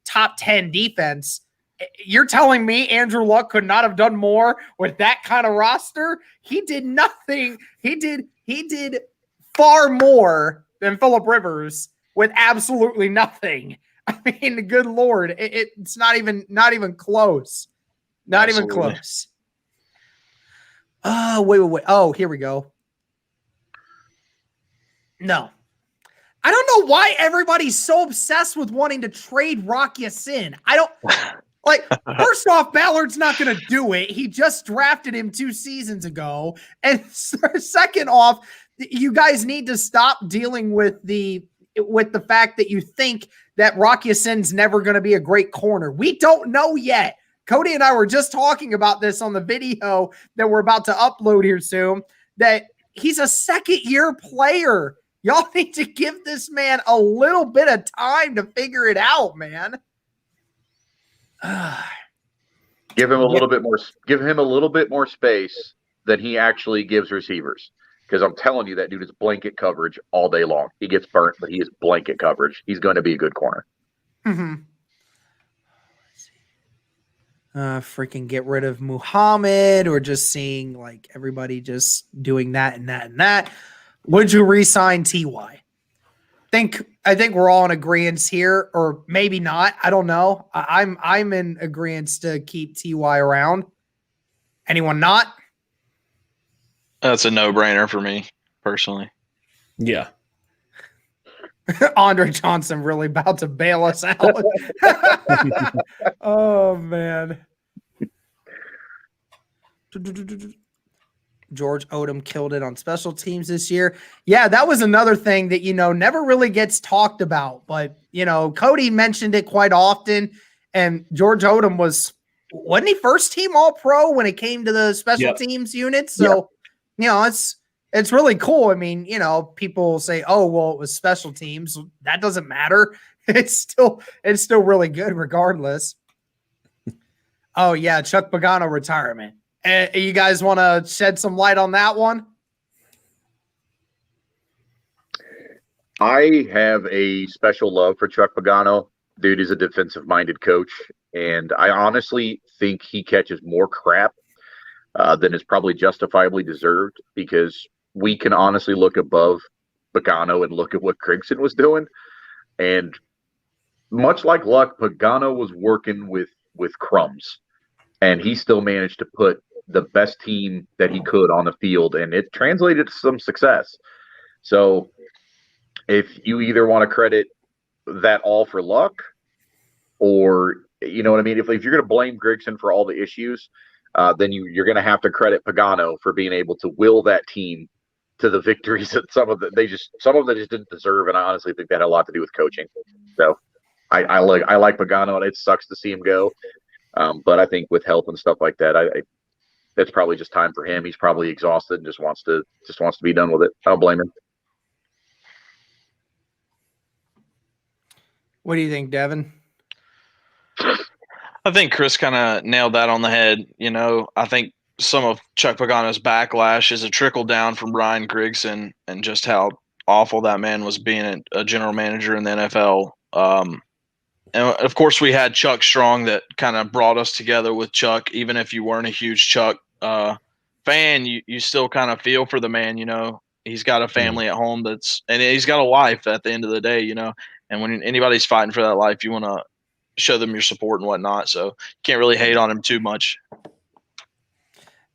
top 10 defense? You're telling me Andrew Luck could not have done more with that kind of roster? He did nothing. He did far more than Phillip Rivers with absolutely nothing. I mean, good Lord, it's not even close. Not Absolutely. even close. Oh, wait. Oh, here we go. No. I don't know why everybody's so obsessed with wanting to trade Rock Ya-Sin. I don't like, first off, Ballard's not going to do it. He just drafted him 2 seasons ago. And second off, you guys need to stop dealing with the fact that you think that Rock Ya-Sin's never going to be a great corner. We don't know yet. Cody and I were just talking about this on the video that we're about to upload here soon, that he's a second-year player. Y'all need to give this man a little bit of time to figure it out, man. Give him a little bit more. Give him a little bit more space than he actually gives receivers. Because I'm telling you, that dude is blanket coverage all day long. He gets burnt, but he is blanket coverage. He's going to be a good corner. Mm-hmm. freaking get rid of Muhammad, or just seeing like everybody just doing that and that and that. Would you re-sign Ty? I think we're all in agreement here, or maybe not. I don't know. I'm in agreement to keep Ty around. Anyone not? That's a no-brainer for me personally. Yeah. Andre Johnson really about to bail us out. Oh, man. George Odom killed it on special teams this year. Yeah, that was another thing that, never really gets talked about. But, Cody mentioned it quite often. And George Odom wasn't he first team All-Pro when it came to the special teams unit? So, it's really cool. I mean, people say, "Oh, well, it was special teams." That doesn't matter. It's still really good regardless. Oh yeah, Chuck Pagano retirement. You guys want to shed some light on that one? I have a special love for Chuck Pagano. Dude is a defensive-minded coach, and I honestly think he catches more crap than is probably justifiably deserved, because we can honestly look above Pagano and look at what Grigson was doing. And much like Luck, Pagano was working with crumbs, and he still managed to put the best team that he could on the field, and it translated to some success. So if you either want to credit that all for Luck, or, you know what I mean? If you're going to blame Grigson for all the issues, then you're going to have to credit Pagano for being able to will that team to the victories that some of them just didn't deserve. And I honestly think that had a lot to do with coaching. So I like Pagano, and it sucks to see him go. But I think with health and stuff like that, that's probably just time for him. He's probably exhausted and just wants to be done with it. I don't blame him. What do you think, Devon? I think Chris kind of nailed that on the head. I think some of Chuck Pagano's backlash is a trickle down from Brian Grigson and just how awful that man was being a general manager in the NFL. And of course, we had Chuck Strong that kind of brought us together with Chuck. Even if you weren't a huge Chuck fan, you still kind of feel for the man. He's got a family at home and he's got a life at the end of the day. And when anybody's fighting for that life, you want to show them your support and whatnot. So you can't really hate on him too much.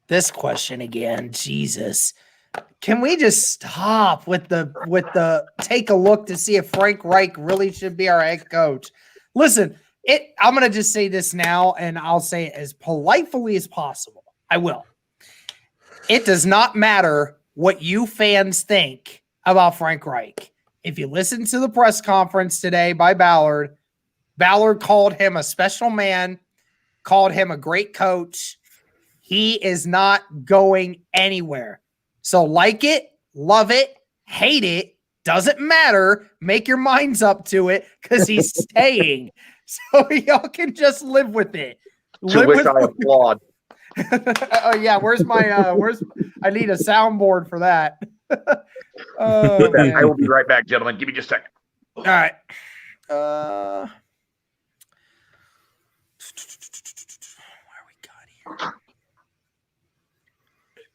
This question again, Jesus. Can we just stop with the take a look to see if Frank Reich really should be our head coach? Listen, I'm going to just say this now, and I'll say it as politely as possible. I will. It does not matter what you fans think about Frank Reich. If you listen to the press conference today by Ballard called him a special man, called him a great coach. He is not going anywhere. So like it, love it, hate it, doesn't matter. Make your minds up to it, because he's staying. So y'all can just live with it. To which I applaud. Oh yeah, I need a soundboard for that. I will be right back, gentlemen. Give me just a second. All right. Where we got here?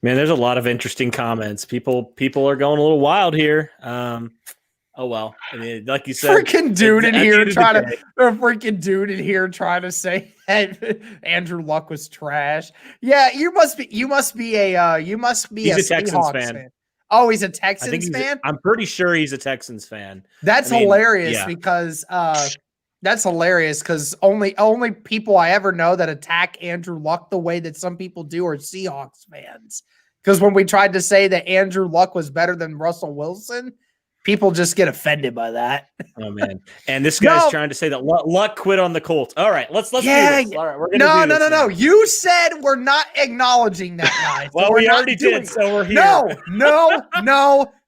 Man, there's a lot of interesting comments. People are going a little wild here. Oh well, I mean, like you said, freaking dude in here trying to say that Andrew Luck was trash. Yeah, you must be a Texans fan. Oh, he's a Texans fan? I'm pretty sure he's a Texans fan. That's hilarious because only people I ever know that attack Andrew Luck the way that some people do are Seahawks fans. Because when we tried to say that Andrew Luck was better than Russell Wilson, people just get offended by that. Oh man! And this guy's trying to say that Luck quit on the Colts. All right, let's do this. All right, we're gonna do this. No. You said we're not acknowledging that, guys. Well, we already did, so we're here.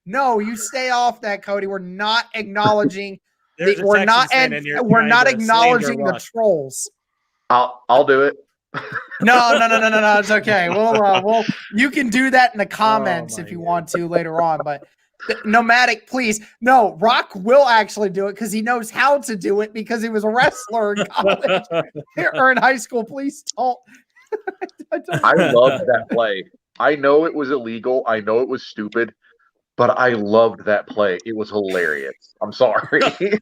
No. You stay off that, Cody. We're not acknowledging. We're not acknowledging the trolls. I'll do it. No. It's okay. You can do that in the comments if you want to later on, but. Nomadic, please. No, Rock will actually do it because he knows how to do it because he was a wrestler in college or in high school. Please don't. I loved that play. I know it was illegal. I know it was stupid, but I loved that play. It was hilarious. I'm sorry. I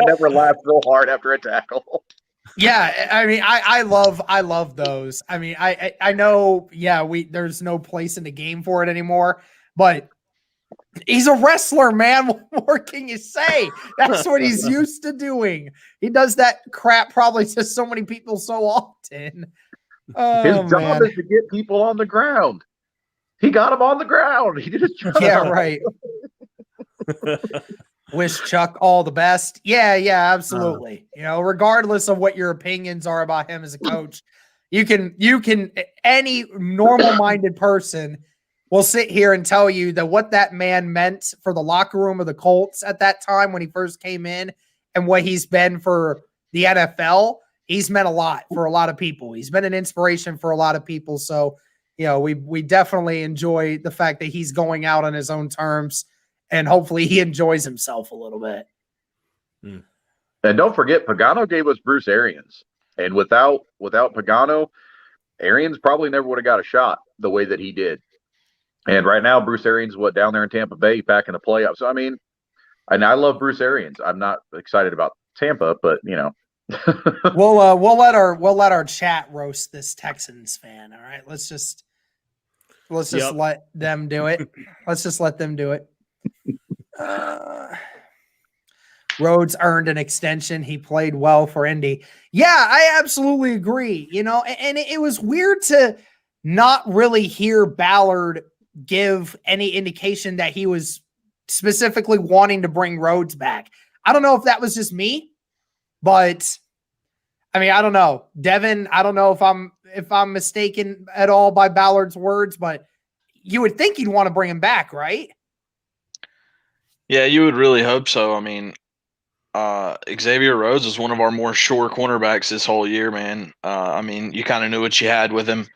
never laughed so hard after a tackle. Yeah, I mean, I love those. I mean, I know, yeah, there's no place in the game for it anymore, but he's a wrestler, man. What more can you say? That's what he's used to doing. He does that crap probably to so many people so often. Oh, his job man. is to get people on the ground. He got him on the ground. He did his job. Yeah, right. Wish Chuck all the best. Yeah, absolutely. Regardless of what your opinions are about him as a coach, you can any normal-minded person will sit here and tell you that what that man meant for the locker room of the Colts at that time when he first came in and what he's been for the NFL, he's meant a lot for a lot of people. He's been an inspiration for a lot of people. So, we definitely enjoy the fact that he's going out on his own terms. And hopefully he enjoys himself a little bit. And don't forget, Pagano gave us Bruce Arians. And without Pagano, Arians probably never would have got a shot the way that he did. And right now, Bruce Arians, down there in Tampa Bay, back in the playoffs. So, I mean, and I love Bruce Arians. I'm not excited about Tampa, but, we'll let our chat roast this Texans fan. All right. Let's just let them do it. Let's just let them do it. Rhodes earned an extension. He played well for Indy. Yeah, I absolutely agree. And it was weird to not really hear Ballard give any indication that he was specifically wanting to bring Rhodes back. I don't know if that was just me, but I mean, I don't know. Devon, I don't know if I'm mistaken at all by Ballard's words, but you would think he'd want to bring him back, right? Yeah, you would really hope so. I mean, Xavier Rhodes is one of our more sure cornerbacks this whole year, man. I mean, you kind of knew what you had with him.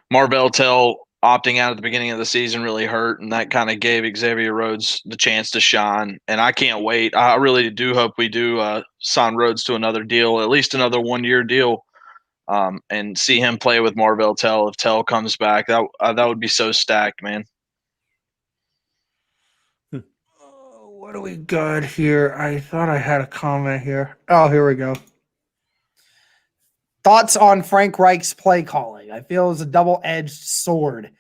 Marvell Tell opting out at the beginning of the season really hurt, and that kind of gave Xavier Rhodes the chance to shine. And I can't wait. I really do hope we do sign Rhodes to another deal, at least another 1-year deal, and see him play with Marvell Tell if Tell comes back. That would be so stacked, man. What do we got here? I thought I had a comment here. Oh, here we go. Thoughts on Frank Reich's play calling? I feel it's a double-edged sword.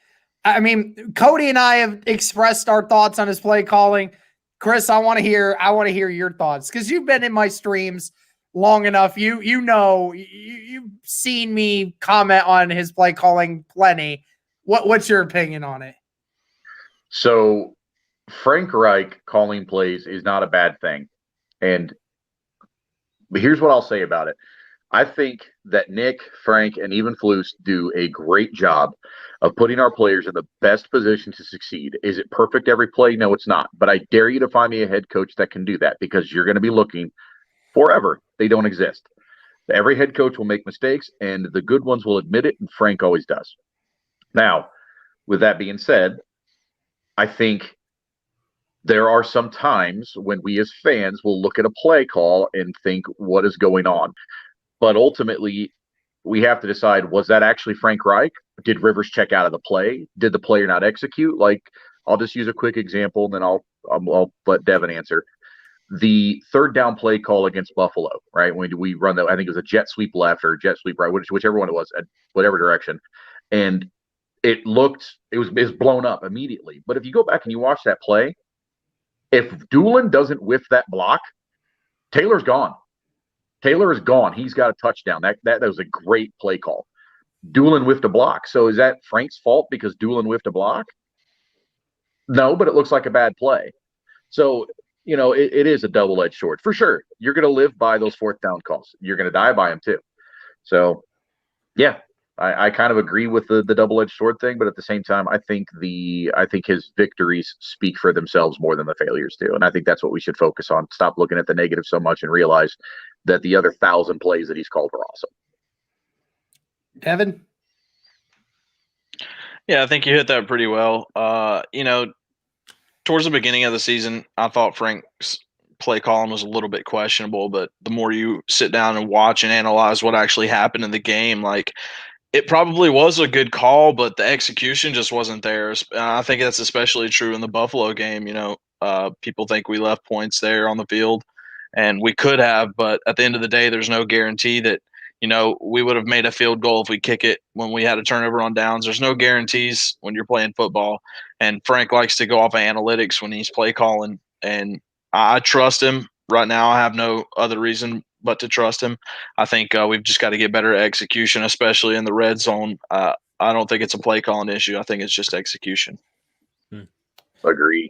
I mean, Cody and I have expressed our thoughts on his play calling. Chris, I want to hear your thoughts because you've been in my streams long enough. You've seen me comment on his play calling plenty. What's your opinion on it? So Frank Reich calling plays is not a bad thing. But here's what I'll say about it. I think that Nick, Frank, and even Flus do a great job of putting our players in the best position to succeed. Is it perfect every play? No, it's not. But I dare you to find me a head coach that can do that because you're going to be looking forever. They don't exist. Every head coach will make mistakes, and the good ones will admit it, and Frank always does. Now, with that being said, I think there are some times when we as fans will look at a play call and think, what is going on? But ultimately, we have to decide, was that actually Frank Reich? Did Rivers check out of the play? Did the player not execute? Like, I'll just use a quick example, and then I'll let Devon answer. The third down play call against Buffalo, right? When we run I think it was a jet sweep left or jet sweep right, whichever one it was, at whatever direction. And it was blown up immediately. But if you go back and you watch that play, if Doolin doesn't whiff that block, Taylor's gone. Taylor is gone. He's got a touchdown. That was a great play call. Doolin whiffed a block. So is that Frank's fault because Doolin whiffed a block? No, but it looks like a bad play. So, it is a double-edged sword. For sure, you're going to live by those fourth down calls. You're going to die by them too. So, yeah, I kind of agree with the double-edged sword thing, but at the same time, I think his victories speak for themselves more than the failures do, and I think that's what we should focus on. Stop looking at the negative so much and realize that the other 1,000 plays that he's called were awesome. Devon? Yeah, I think you hit that pretty well. towards the beginning of the season, I thought Frank's play calling was a little bit questionable, but the more you sit down and watch and analyze what actually happened in the game, like it probably was a good call, but the execution just wasn't there. I think that's especially true in the Buffalo game. People think we left points there on the field, and we could have, but at the end of the day, there's no guarantee that we would have made a field goal if we kick it when we had a turnover on downs. There's no guarantees when you're playing football, and Frank likes to go off of analytics when he's play calling, and I trust him. Right now, I have no other reason but to trust him. I think we've just got to get better at execution, especially in the red zone. I don't think it's a play calling issue. I think it's just execution. Agree.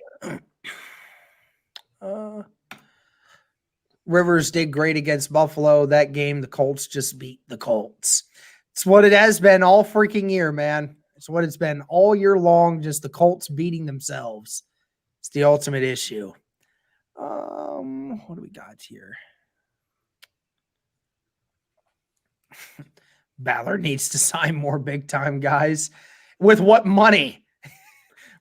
Rivers did great against Buffalo. That game, the Colts just beat the Colts. It's what it has been all freaking year, man. It's what it's been all year long, just the Colts beating themselves. It's the ultimate issue. What do we got here? Ballard needs to sign more big-time guys. With what money?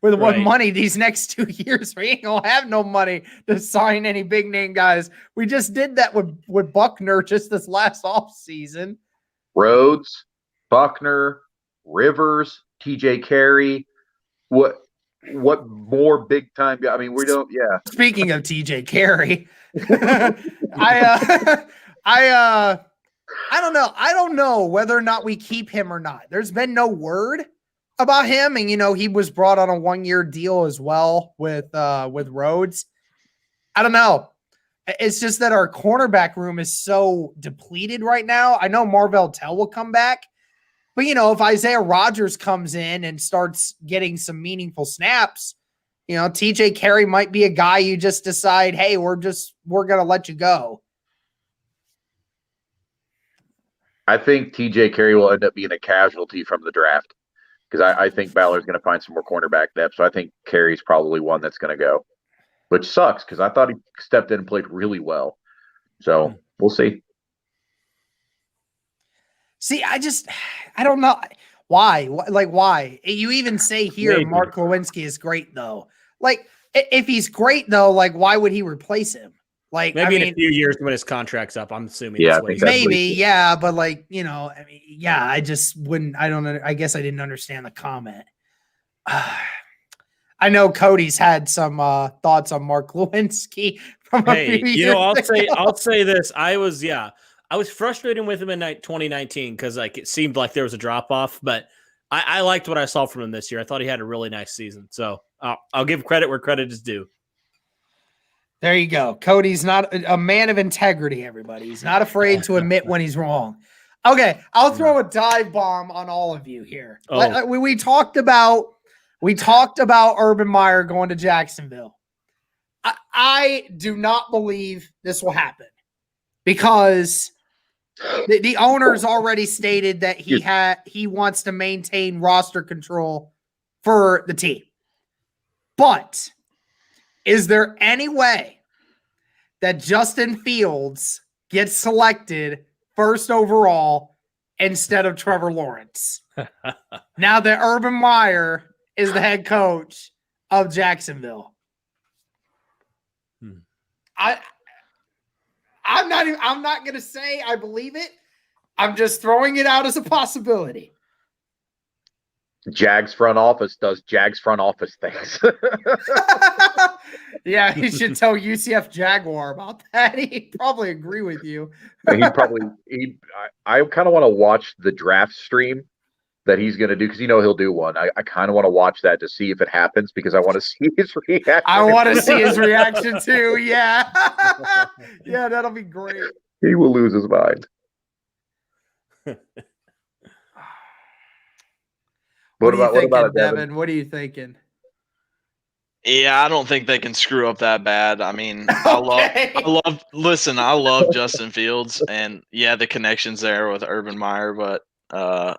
With what money these next 2 years? We ain't going to have no money to sign any big-name guys. We just did that with Buckner just this last offseason. Rhodes, Buckner, Rivers, TJ Carey. What more big-time? I mean, we don't – yeah. Speaking of TJ Carey, I don't know. I don't know whether or not we keep him or not. There's been no word about him, and he was brought on a 1-year deal as well with Rhodes. I don't know. It's just that our cornerback room is so depleted right now. I know Marvell Tell will come back, but if Isaiah Rodgers comes in and starts getting some meaningful snaps, TJ Carey might be a guy you just decide, hey, we're gonna let you go. I think TJ Carey will end up being a casualty from the draft because I think Ballard's going to find some more cornerback depth. So I think Carey's probably one that's going to go, which sucks because I thought he stepped in and played really well. So we'll see. See, I don't know why. Like, why? You even say here, Maybe. Mark Lewinsky is great though. Like, if he's great though, like, why would he replace him? Like, Maybe in a few years when his contract's up, I'm assuming. Yeah, that's what I he's think doing. maybe, yeah, but like, I just wouldn't. I don't know. I guess I didn't understand the comment. I know Cody's had some thoughts on Mark Lewinsky from a few years I'll say this. I was frustrated with him in 2019 because it seemed like there was a drop off, but I liked what I saw from him this year. I thought he had a really nice season. So I'll give credit where credit is due. There you go. Cody's not a man of integrity, everybody. He's not afraid to admit when he's wrong. Okay, I'll throw a dive bomb on all of you here. Oh. We talked about Urban Meyer going to Jacksonville. I do not believe this will happen because the owner's already stated that he wants to maintain roster control for the team. But is there any way that Justin Fields gets selected first overall instead of Trevor Lawrence? Now that Urban Meyer is the head coach of Jacksonville. I'm not going to say I believe it. I'm just throwing it out as a possibility. Jags front office does Jags front office things. Yeah, you should tell UCF Jaguar about that. He'd probably agree with you. I kind of want to watch the draft stream that he's going to do because he'll do one. I kind of want to watch that to see if it happens because I want to see his reaction. I want to see his reaction too. Yeah. Yeah, that'll be great. He will lose his mind. What about it, Devin? What are you thinking? Yeah, I don't think they can screw up that bad. I mean, I love Justin Fields, and the connection's there with Urban Meyer, but a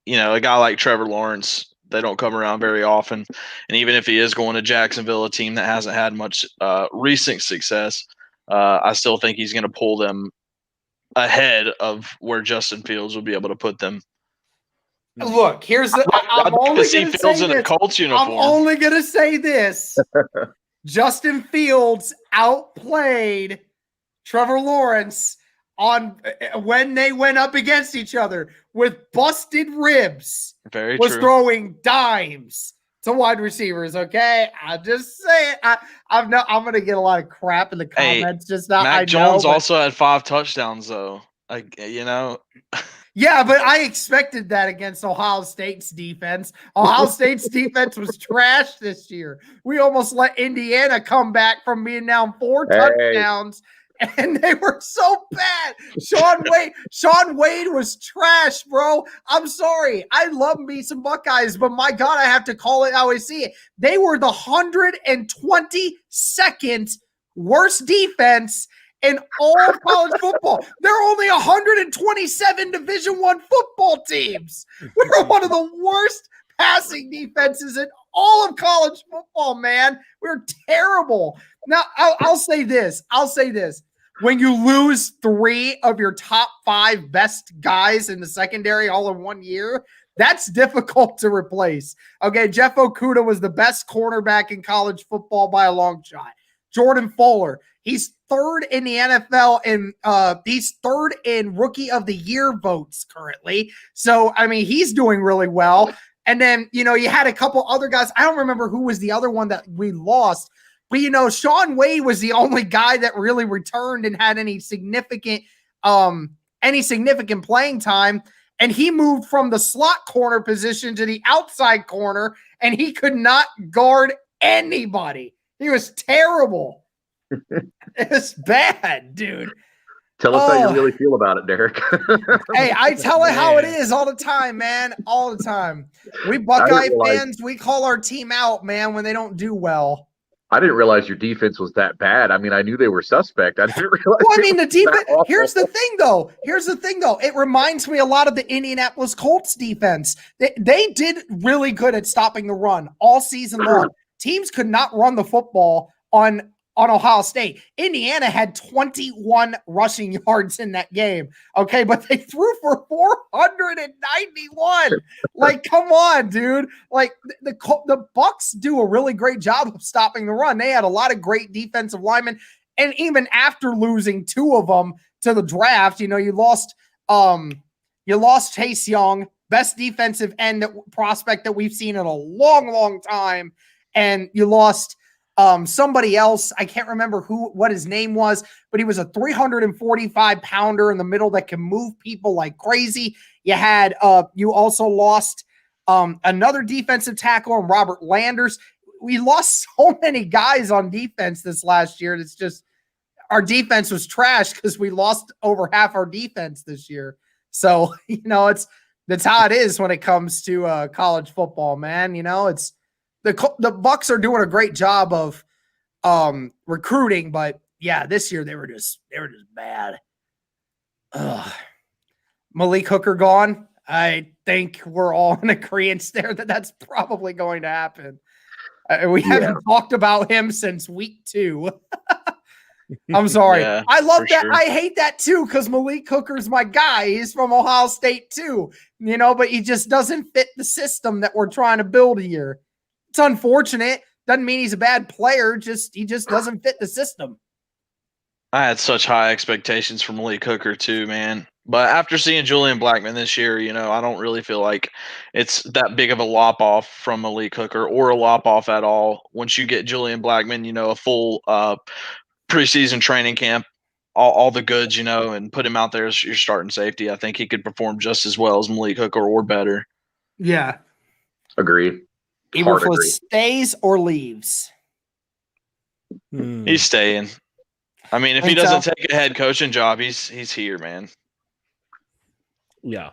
guy like Trevor Lawrence, they don't come around very often. And even if he is going to Jacksonville, a team that hasn't had much recent success, I still think he's going to pull them ahead of where Justin Fields will be able to put them. Look, here's the. I'm I'd like only to see going to Fields say in a this. Colts uniform. I'm only going to say this. Justin Fields outplayed Trevor Lawrence on when they went up against each other with busted ribs. Very was true. throwing dimes to wide receivers. Okay, I just say it. I'm going to get a lot of crap in the comments. Just not. Mac I Jones know, but, also had 5 touchdowns, though. Like, you know. yeah, but I expected that against Ohio State's defense. Ohio State's defense was trash this year. We almost let Indiana come back from being down 4 touchdowns. And they were so bad. Sean Wade was trash, bro. I'm sorry. I love me some Buckeyes, but my God, I have to call it how I see it. They were the 122nd worst defense in all of college football. There are only 127 Division I football teams. We're one of the worst passing defenses in all of college football, man. We're terrible. Now, I'll say this. When you lose 3 of your top 5 best guys in the secondary all in 1 year, that's difficult to replace. Okay, Jeff Okudah was the best cornerback in college football by a long shot. Jordan Fuller, he's 3rd in the NFL and he's 3rd in Rookie of the Year votes currently. So, I mean, he's doing really well. And then, you know, you had a couple other guys. I don't remember who was the other one that we lost. But, you know, Sean Wade was the only guy that really returned and had any significant playing time. And he moved from the slot corner position to the outside corner, and he could not guard anybody. He was terrible. It's bad, dude. Tell us how you really feel about it, Derek. Hey, I tell it how it is all the time, man. All the time. We Buckeye fans, we call our team out, man, when they don't do well. I didn't realize your defense was that bad. I mean, I knew they were suspect. I didn't realize. Well, I mean, the defense. Here's the thing, though. It reminds me a lot of the Indianapolis Colts defense. They did really good at stopping the run all season long. Teams could not run the football on Ohio State. Indiana had 21 rushing yards in that game. Okay, but they threw for 491. Like, come on, dude. Like, the Bucks do a really great job of stopping the run. They had a lot of great defensive linemen, and even after losing 2 of them to the draft, you know, you lost Chase Young, best defensive end prospect that we've seen in a long, long time, and you lost somebody else. I can't remember what his name was, but he was a 345 pounder in the middle that can move people like crazy. You had, you also lost another defensive tackle in Robert Landers. We lost so many guys on defense this last year. It's just, our defense was trash because we lost over half our defense this year. So, you know, that's how it is when it comes to college football, man. You know, it's, the Bucks are doing a great job of recruiting, but yeah, this year they were just bad. Ugh. Malik Hooker gone. I think we're all in agreement there that that's probably going to happen. We haven't talked about him since week 2. I'm sorry. Yeah, I love that. sure. I hate that too because Malik Hooker's my guy. He's from Ohio State too, you know, but he just doesn't fit the system that we're trying to build here. It's unfortunate. Doesn't mean he's a bad player. He just doesn't fit the system. I had such high expectations from Malik Hooker too, man. But after seeing Julian Blackmon this year, you know, I don't really feel like it's that big of a lop off from Malik Hooker or a lop off at all. Once you get Julian Blackmon, you know, a full preseason training camp, all the goods, you know, and put him out there as your starting safety, I think he could perform just as well as Malik Hooker or better. Yeah. Agreed. Eberflus stays or leaves. He's staying. I mean, if he doesn't take a head coaching job, he's here, man. Yeah.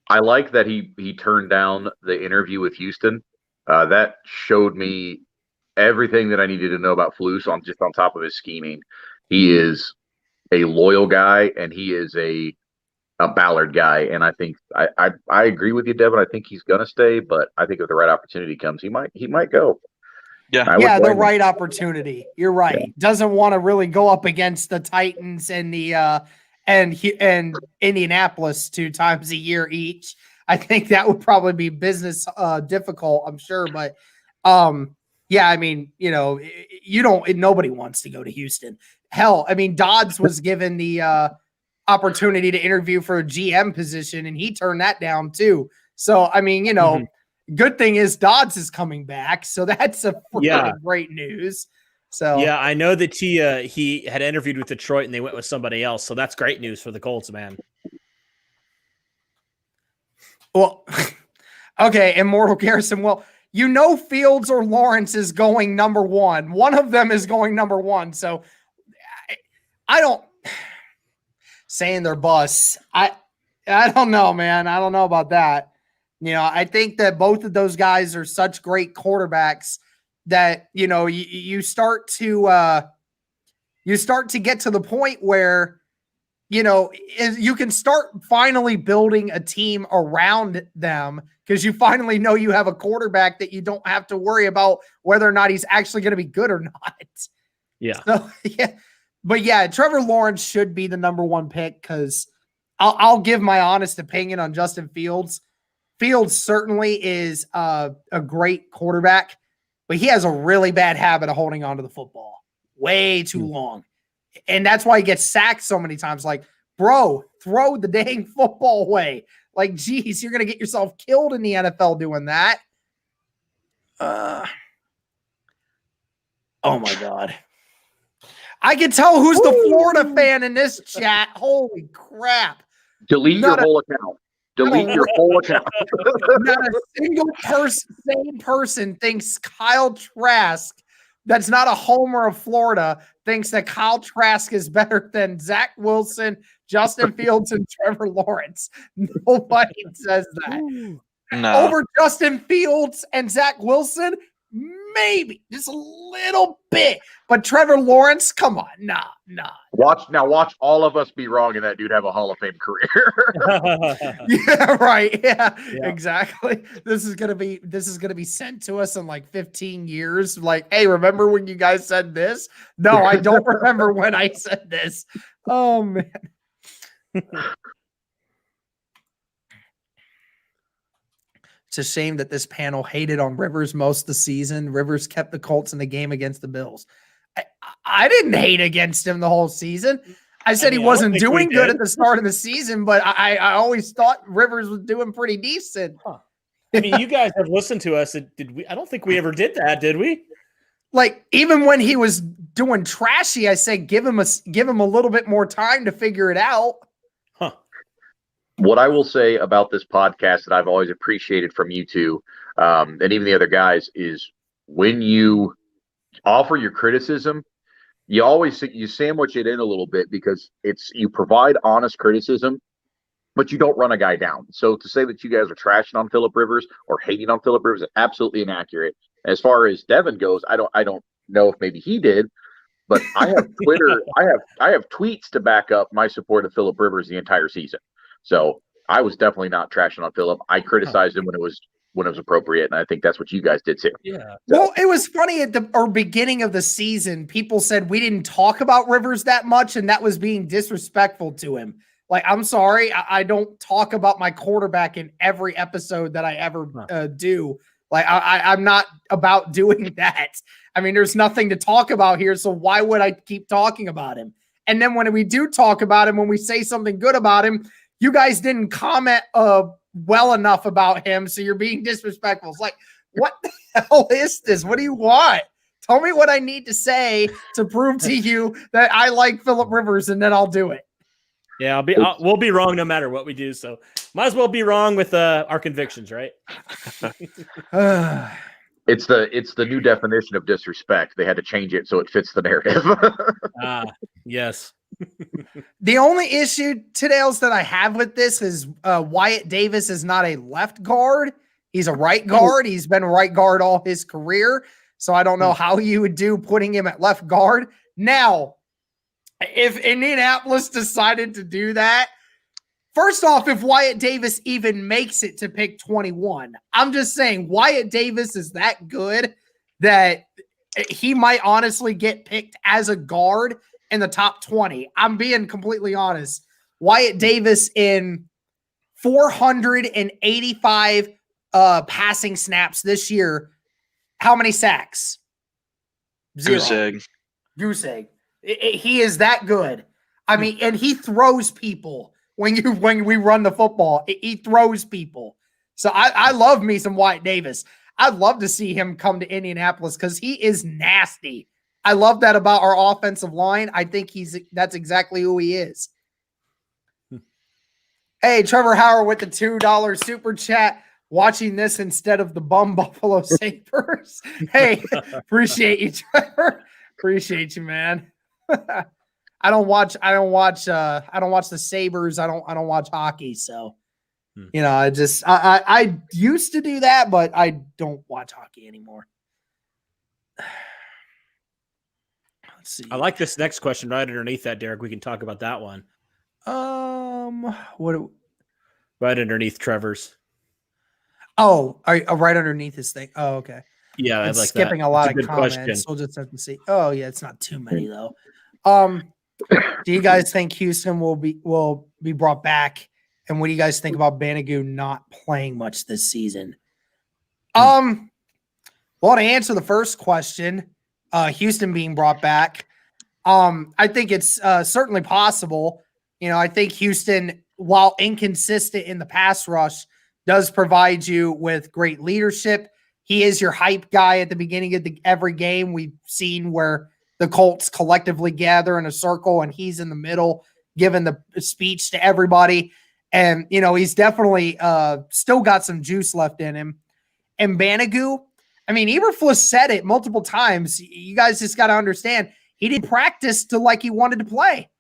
I like that he turned down the interview with Houston. That showed me everything that I needed to know about Flus on top of his scheming. He is a loyal guy, and he is a Ballard guy, and I think I agree with you, Devon. I think he's gonna stay, but I think if the right opportunity comes, he might go. Yeah, the right opportunity. You're right. Yeah. Doesn't want to really go up against the Titans and the and Indianapolis 2 times a year each. I think that would probably be business difficult, I'm sure. But yeah, I mean, nobody wants to go to Houston. Hell, I mean, Dodds was given the opportunity to interview for a GM position, and he turned that down too. So, I mean, good thing is Dodds is coming back. So that's a great news. So yeah, I know that he had interviewed with Detroit and they went with somebody else. So that's great news for the Colts, man. Well, okay, Immortal Garrison. Well, Fields or Lawrence is going number one. One of them is going number one. So I don't saying they're busts. I don't know, man. I don't know about that. I think that both of those guys are such great quarterbacks that, you start to get to the point where, you can start finally building a team around them because you finally know you have a quarterback that you don't have to worry about whether or not he's actually going to be good or not. Yeah. So, yeah. But yeah, Trevor Lawrence should be the number one pick because I'll give my honest opinion on Justin Fields. Fields certainly is a great quarterback, but he has a really bad habit of holding on to the football way too long. And that's why he gets sacked so many times. Like, bro, throw the dang football away. Like, geez, you're going to get yourself killed in the NFL doing that. Oh, my God. I can tell who's the Florida fan in this chat. Holy crap. Delete your whole account. Delete your whole account. Not a single sane person thinks Kyle Trask, that's not a homer of Florida, thinks that Kyle Trask is better than Zach Wilson, Justin Fields, and Trevor Lawrence. Nobody says that. No. Over Justin Fields and Zach Wilson, maybe just a little bit, but Trevor Lawrence, come on, nah. Watch all of us be wrong and that dude have a Hall of Fame career. Yeah, right. Yeah, exactly. This is gonna be sent to us in like 15 years. Like, hey, remember when you guys said this? No, I don't remember when I said this. Oh man. It's a shame that this panel hated on Rivers most of the season. Rivers kept the Colts in the game against the Bills. I didn't hate against him the whole season. I said he wasn't doing good at the start of the season, but I always thought Rivers was doing pretty decent. Huh. I mean, you guys have listened to us. Did we? I don't think we ever did that, did we? Like, even when he was doing trashy, I said give him a little bit more time to figure it out. Huh. What I will say about this podcast that I've always appreciated from you two, and even the other guys, is when you offer your criticism, you sandwich it in a little bit because you provide honest criticism, but you don't run a guy down. So to say that you guys are trashing on Phillip Rivers or hating on Phillip Rivers is absolutely inaccurate. As far as Devon goes, I don't know if maybe he did, but I have Twitter, I have tweets to back up my support of Phillip Rivers the entire season. So I was definitely not trashing on Phillip. I criticized him when it was appropriate, and I think that's what you guys did too. Yeah. So, well, it was funny at the beginning of the season. People said we didn't talk about Rivers that much, and that was being disrespectful to him. Like, I'm sorry, I don't talk about my quarterback in every episode that I ever do. Like, I'm not about doing that. I mean, there's nothing to talk about here, so why would I keep talking about him? And then when we do talk about him, when we say something good about him, you guys didn't comment well enough about him, so you're being disrespectful. It's like, what the hell is this? What do you want? Tell me what I need to say to prove to you that I like Phillip Rivers, and then I'll do it. Yeah, we'll be wrong no matter what we do. So might as well be wrong with our convictions, right? It's the new definition of disrespect. They had to change it so it fits the narrative. Yes. The only issue, Tidales, that I have with this is Wyatt Davis is not a left guard. He's a right guard. He's been a right guard all his career. So I don't know how you would do putting him at left guard. Now, if Indianapolis decided to do that, first off, if Wyatt Davis even makes it to pick 21, I'm just saying Wyatt Davis is that good that he might honestly get picked as a guard in the top 20. I'm being completely honest. Wyatt Davis in 485 passing snaps this year. How many sacks? 0. Goose egg. He is that good. I mean, and he throws people when we run the football. He throws people. So I love me some Wyatt Davis. I'd love to see him come to Indianapolis because he is nasty. I love that about our offensive line. I think that's exactly who he is. Hey, Trevor Howard with the $2 super chat. Watching this instead of the bum Buffalo Sabres. Hey, appreciate you, Trevor. Appreciate you, man. I don't watch the Sabres. I don't watch hockey. So, you know, I used to do that, but I don't watch hockey anymore. Let's see. I like this next question right underneath that, Derek. We can talk about that one. Right underneath Trevor's. Oh, right underneath this thing. Oh, okay. Yeah, it's like skipping that. a lot It's of comments. question. We'll just have to see. Oh, yeah, it's not too many though. Do you guys think Houston will be brought back? And what do you guys think about Banagoo not playing much this season? Well, to answer the first question, Houston being brought back, I think it's certainly possible. You know, I think Houston, while inconsistent in the pass rush, does provide you with great leadership. He is your hype guy at the beginning of every game. We've seen where the Colts collectively gather in a circle and he's in the middle giving the speech to everybody. And, you know, he's definitely still got some juice left in him. And Banagoo, I mean, Eberflus said it multiple times. You guys just got to understand, he didn't practice to like he wanted to play.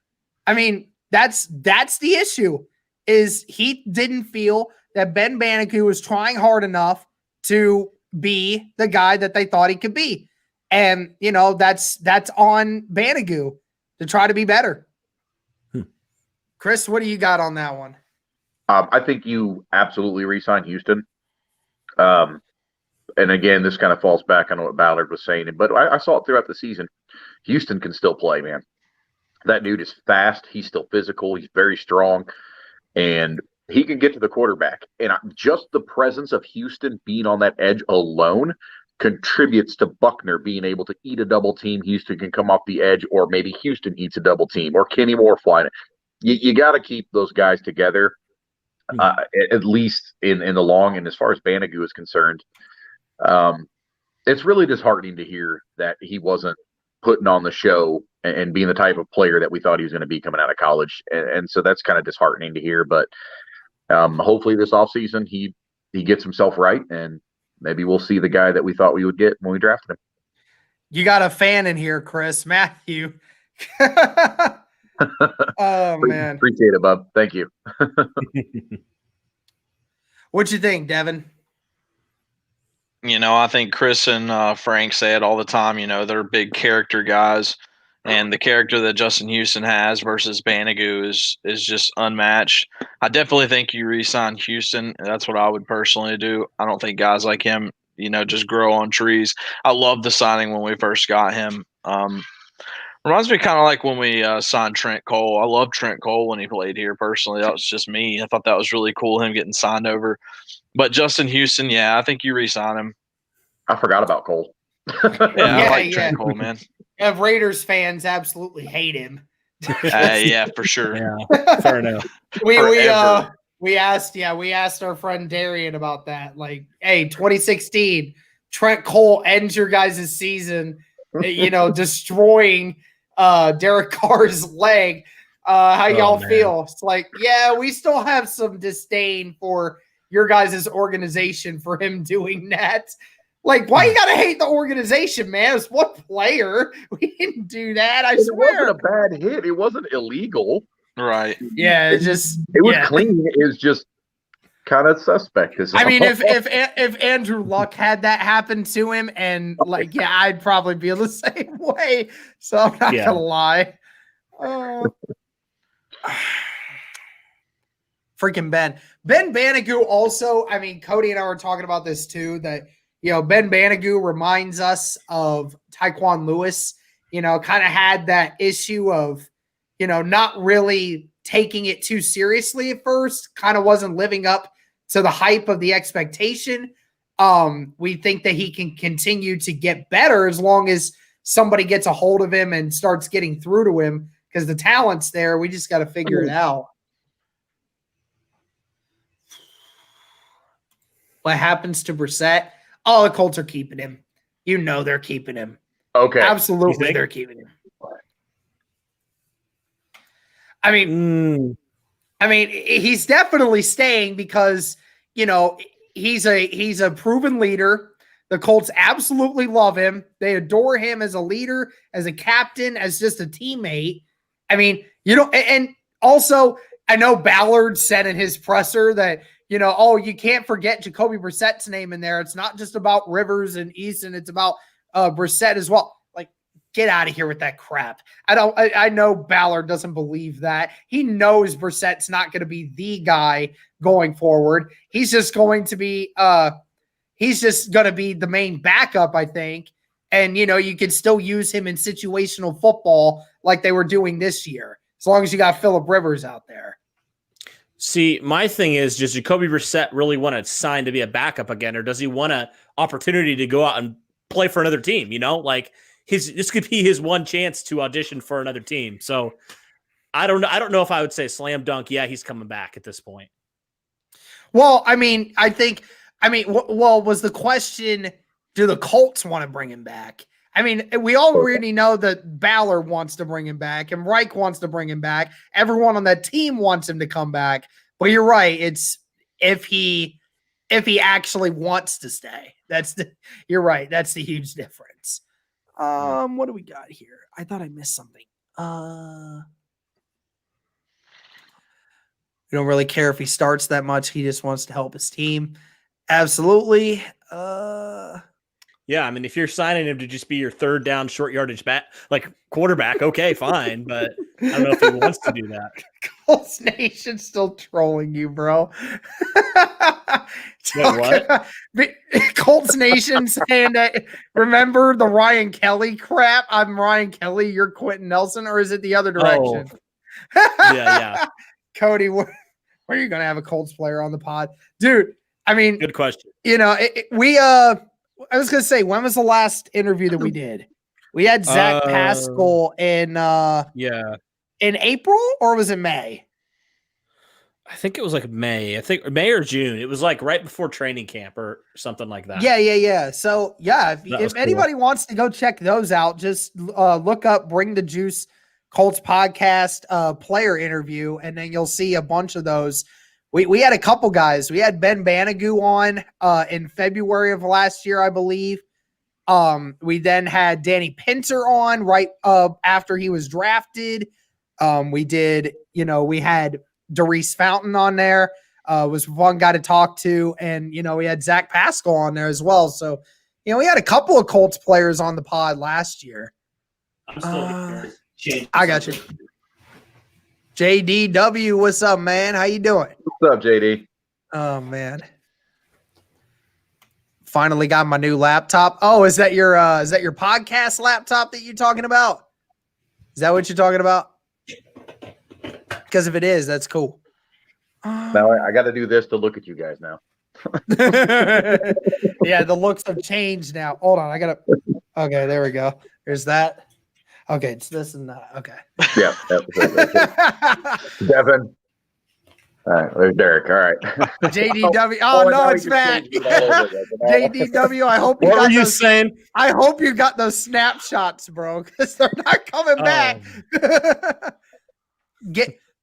I mean, that's the issue, is he didn't feel that Ben Banagoo was trying hard enough to be the guy that they thought he could be. And, you know, that's on Banagoo to try to be better. Chris, what do you got on that one? I think you absolutely re-sign Houston. And again, this kind of falls back on what Ballard was saying, but I saw it throughout the season. Houston can still play, man. That dude is fast. He's still physical. He's very strong, and he can get to the quarterback. And just the presence of Houston being on that edge alone contributes to Buckner being able to eat a double team. Houston can come off the edge, or maybe Houston eats a double team, or Kenny Moore flying it. You got to keep those guys together, at least in the long. And as far as Banagoo is concerned, it's really disheartening to hear that he wasn't putting on the show and being the type of player that we thought he was going to be coming out of college. And so that's kind of disheartening to hear. But hopefully this offseason he gets himself right, and maybe we'll see the guy that we thought we would get when we drafted him. You got a fan in here, Chris. Matthew. Oh, man. Appreciate it, bub. Thank you. What'd you think, Devon? You know, I think Chris and Frank say it all the time. You know, they're big character guys, and the character that Justin Houston has versus Banagoo is just unmatched. I definitely think you re-sign Houston. That's what I would personally do. I don't think guys like him, you know, just grow on trees. I love the signing when we first got him. Reminds me kind of like when we signed Trent Cole. I love Trent Cole when he played here personally. That was just me. I thought that was really cool, him getting signed over. But Justin Houston, yeah, I think you re-sign him. I forgot about Cole. I like Trent Cole, man. Raiders fans absolutely hate him. Yeah, for sure. Yeah, fair enough. We asked our friend Darian about that. Like, hey, 2016, Trent Cole ends your guys' season, you know, destroying Derek Carr's leg. How y'all feel? It's like, yeah, we still have some disdain for your guys' organization for him doing that. Like, why you gotta hate the organization, man? It's one player. We didn't do that. I swear. It wasn't a bad hit. It wasn't illegal. Right. Yeah, it was clean. It was just kind of suspect. I mean, if Andrew Luck had that happen to him, and like, yeah, I'd probably be the same way. So I'm not gonna lie. Freaking Ben Banagoo also. I mean, Cody and I were talking about this too. That, you know, Ben Banagoo reminds us of Tyquan Lewis. You know, kind of had that issue of, you know, not really taking it too seriously at first, kind of wasn't living up to the hype of the expectation. We think that he can continue to get better as long as somebody gets a hold of him and starts getting through to him, because the talent's there. We just got to figure it out. What happens to Brissett? Oh, the Colts are keeping him. You know they're keeping him. Okay. Absolutely, they're keeping him. I mean, he's definitely staying because, you know, he's a proven leader. The Colts absolutely love him. They adore him as a leader, as a captain, as just a teammate. I mean, you know, and also I know Ballard said in his presser that, you know, oh, you can't forget Jacoby Brissett's name in there. It's not just about Rivers and Easton. It's about Brissett as well. Like, get out of here with that crap. I know Ballard doesn't believe that. He knows Brissett's not going to be the guy going forward. He's just going to be the main backup, I think. And, you know, you could still use him in situational football like they were doing this year, as long as you got Phillip Rivers out there. See, my thing is, does Jacoby Brissett really want to sign to be a backup again, or does he want an opportunity to go out and play for another team? You know, like this could be his one chance to audition for another team. So I don't know if I would say slam dunk. Yeah, he's coming back at this point. Well, I mean, was the question, do the Colts want to bring him back? I mean, we already know that Ballard wants to bring him back and Reich wants to bring him back. Everyone on that team wants him to come back. But you're right. It's if he actually wants to stay. You're right. That's the huge difference. What do we got here? I thought I missed something. We don't really care if he starts that much. He just wants to help his team. Absolutely. Yeah, I mean, if you're signing him to just be your third down short yardage quarterback, okay, fine. But I don't know if he wants to do that. Colts Nation still trolling you, bro. What? Colts Nation saying that, remember the Ryan Kelly crap? I'm Ryan Kelly, you're Quentin Nelson, or is it the other direction? Oh. Yeah. Cody, where are you going to have a Colts player on the pod? Dude, I mean, good question. You know, I was going to say, when was the last interview that we did? We had Zach Pascal in April, or was it May? I think it was like May. I think May or June. It was like right before training camp or something like that. Yeah. So, yeah, if anybody wants to go check those out, just look up Bring the Juice Colts podcast player interview, and then you'll see a bunch of those. We had a couple guys. We had Ben Banagoo on in February of last year, I believe. We then had Danny Pinter on right after he was drafted. We had Darius Fountain on there. Was one guy to talk to. And, we had Zach Pascal on there as well. So, we had a couple of Colts players on the pod last year. I'm still I got you. JDW, what's up, man? How you doing? What's up, JD? Oh, man. Finally got my new laptop. Oh, is that your podcast laptop that you're talking about? Is that what you're talking about? Because if it is, that's cool. Now I got to do this to look at you guys now. Yeah, the looks have changed now. Hold on, okay, there we go. There's that. Okay, it's this and that. Okay. Yeah. Devon. All right, there's Derek. All right. JDW. Oh, no, it's back. JDW, I hope you got those. Saying? I hope you got those snapshots, bro, because they're not coming back.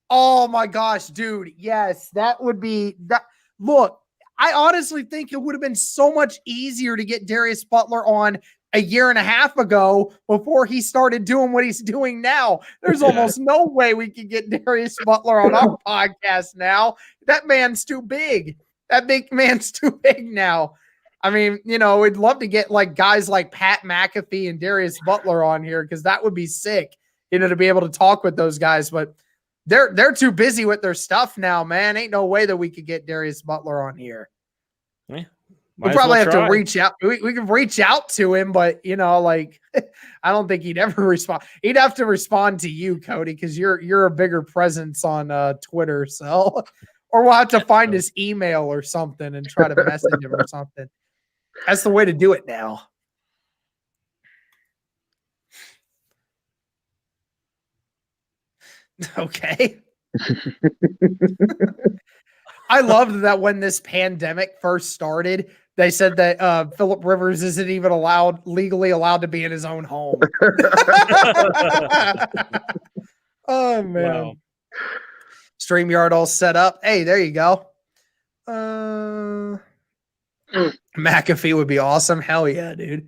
Oh my gosh, dude. Yes, that would be that. Look, I honestly think it would have been so much easier to get Darius Butler on a year and a half ago before he started doing what he's doing now. There's almost no way we could get Darius Butler on our podcast now. That man's too big. That big man's too big now. I mean, we'd love to get like guys like Pat McAfee and Darius Butler on here, because that would be sick, to be able to talk with those guys. But they're too busy with their stuff now, man. Ain't no way that we could get Darius Butler on here. Yeah. We'll probably have to reach out. We can reach out to him, but like I don't think he'd ever respond. He'd have to respond to you, Cody, because you're a bigger presence on Twitter. So, or we'll have to find his email or something and try to message him or something. That's the way to do it now. Okay. I loved that when this pandemic first started, they said that Phillip Rivers isn't even legally allowed to be in his own home. Oh, man. Wow. StreamYard all set up. Hey, there you go. McAfee would be awesome. Hell yeah, dude.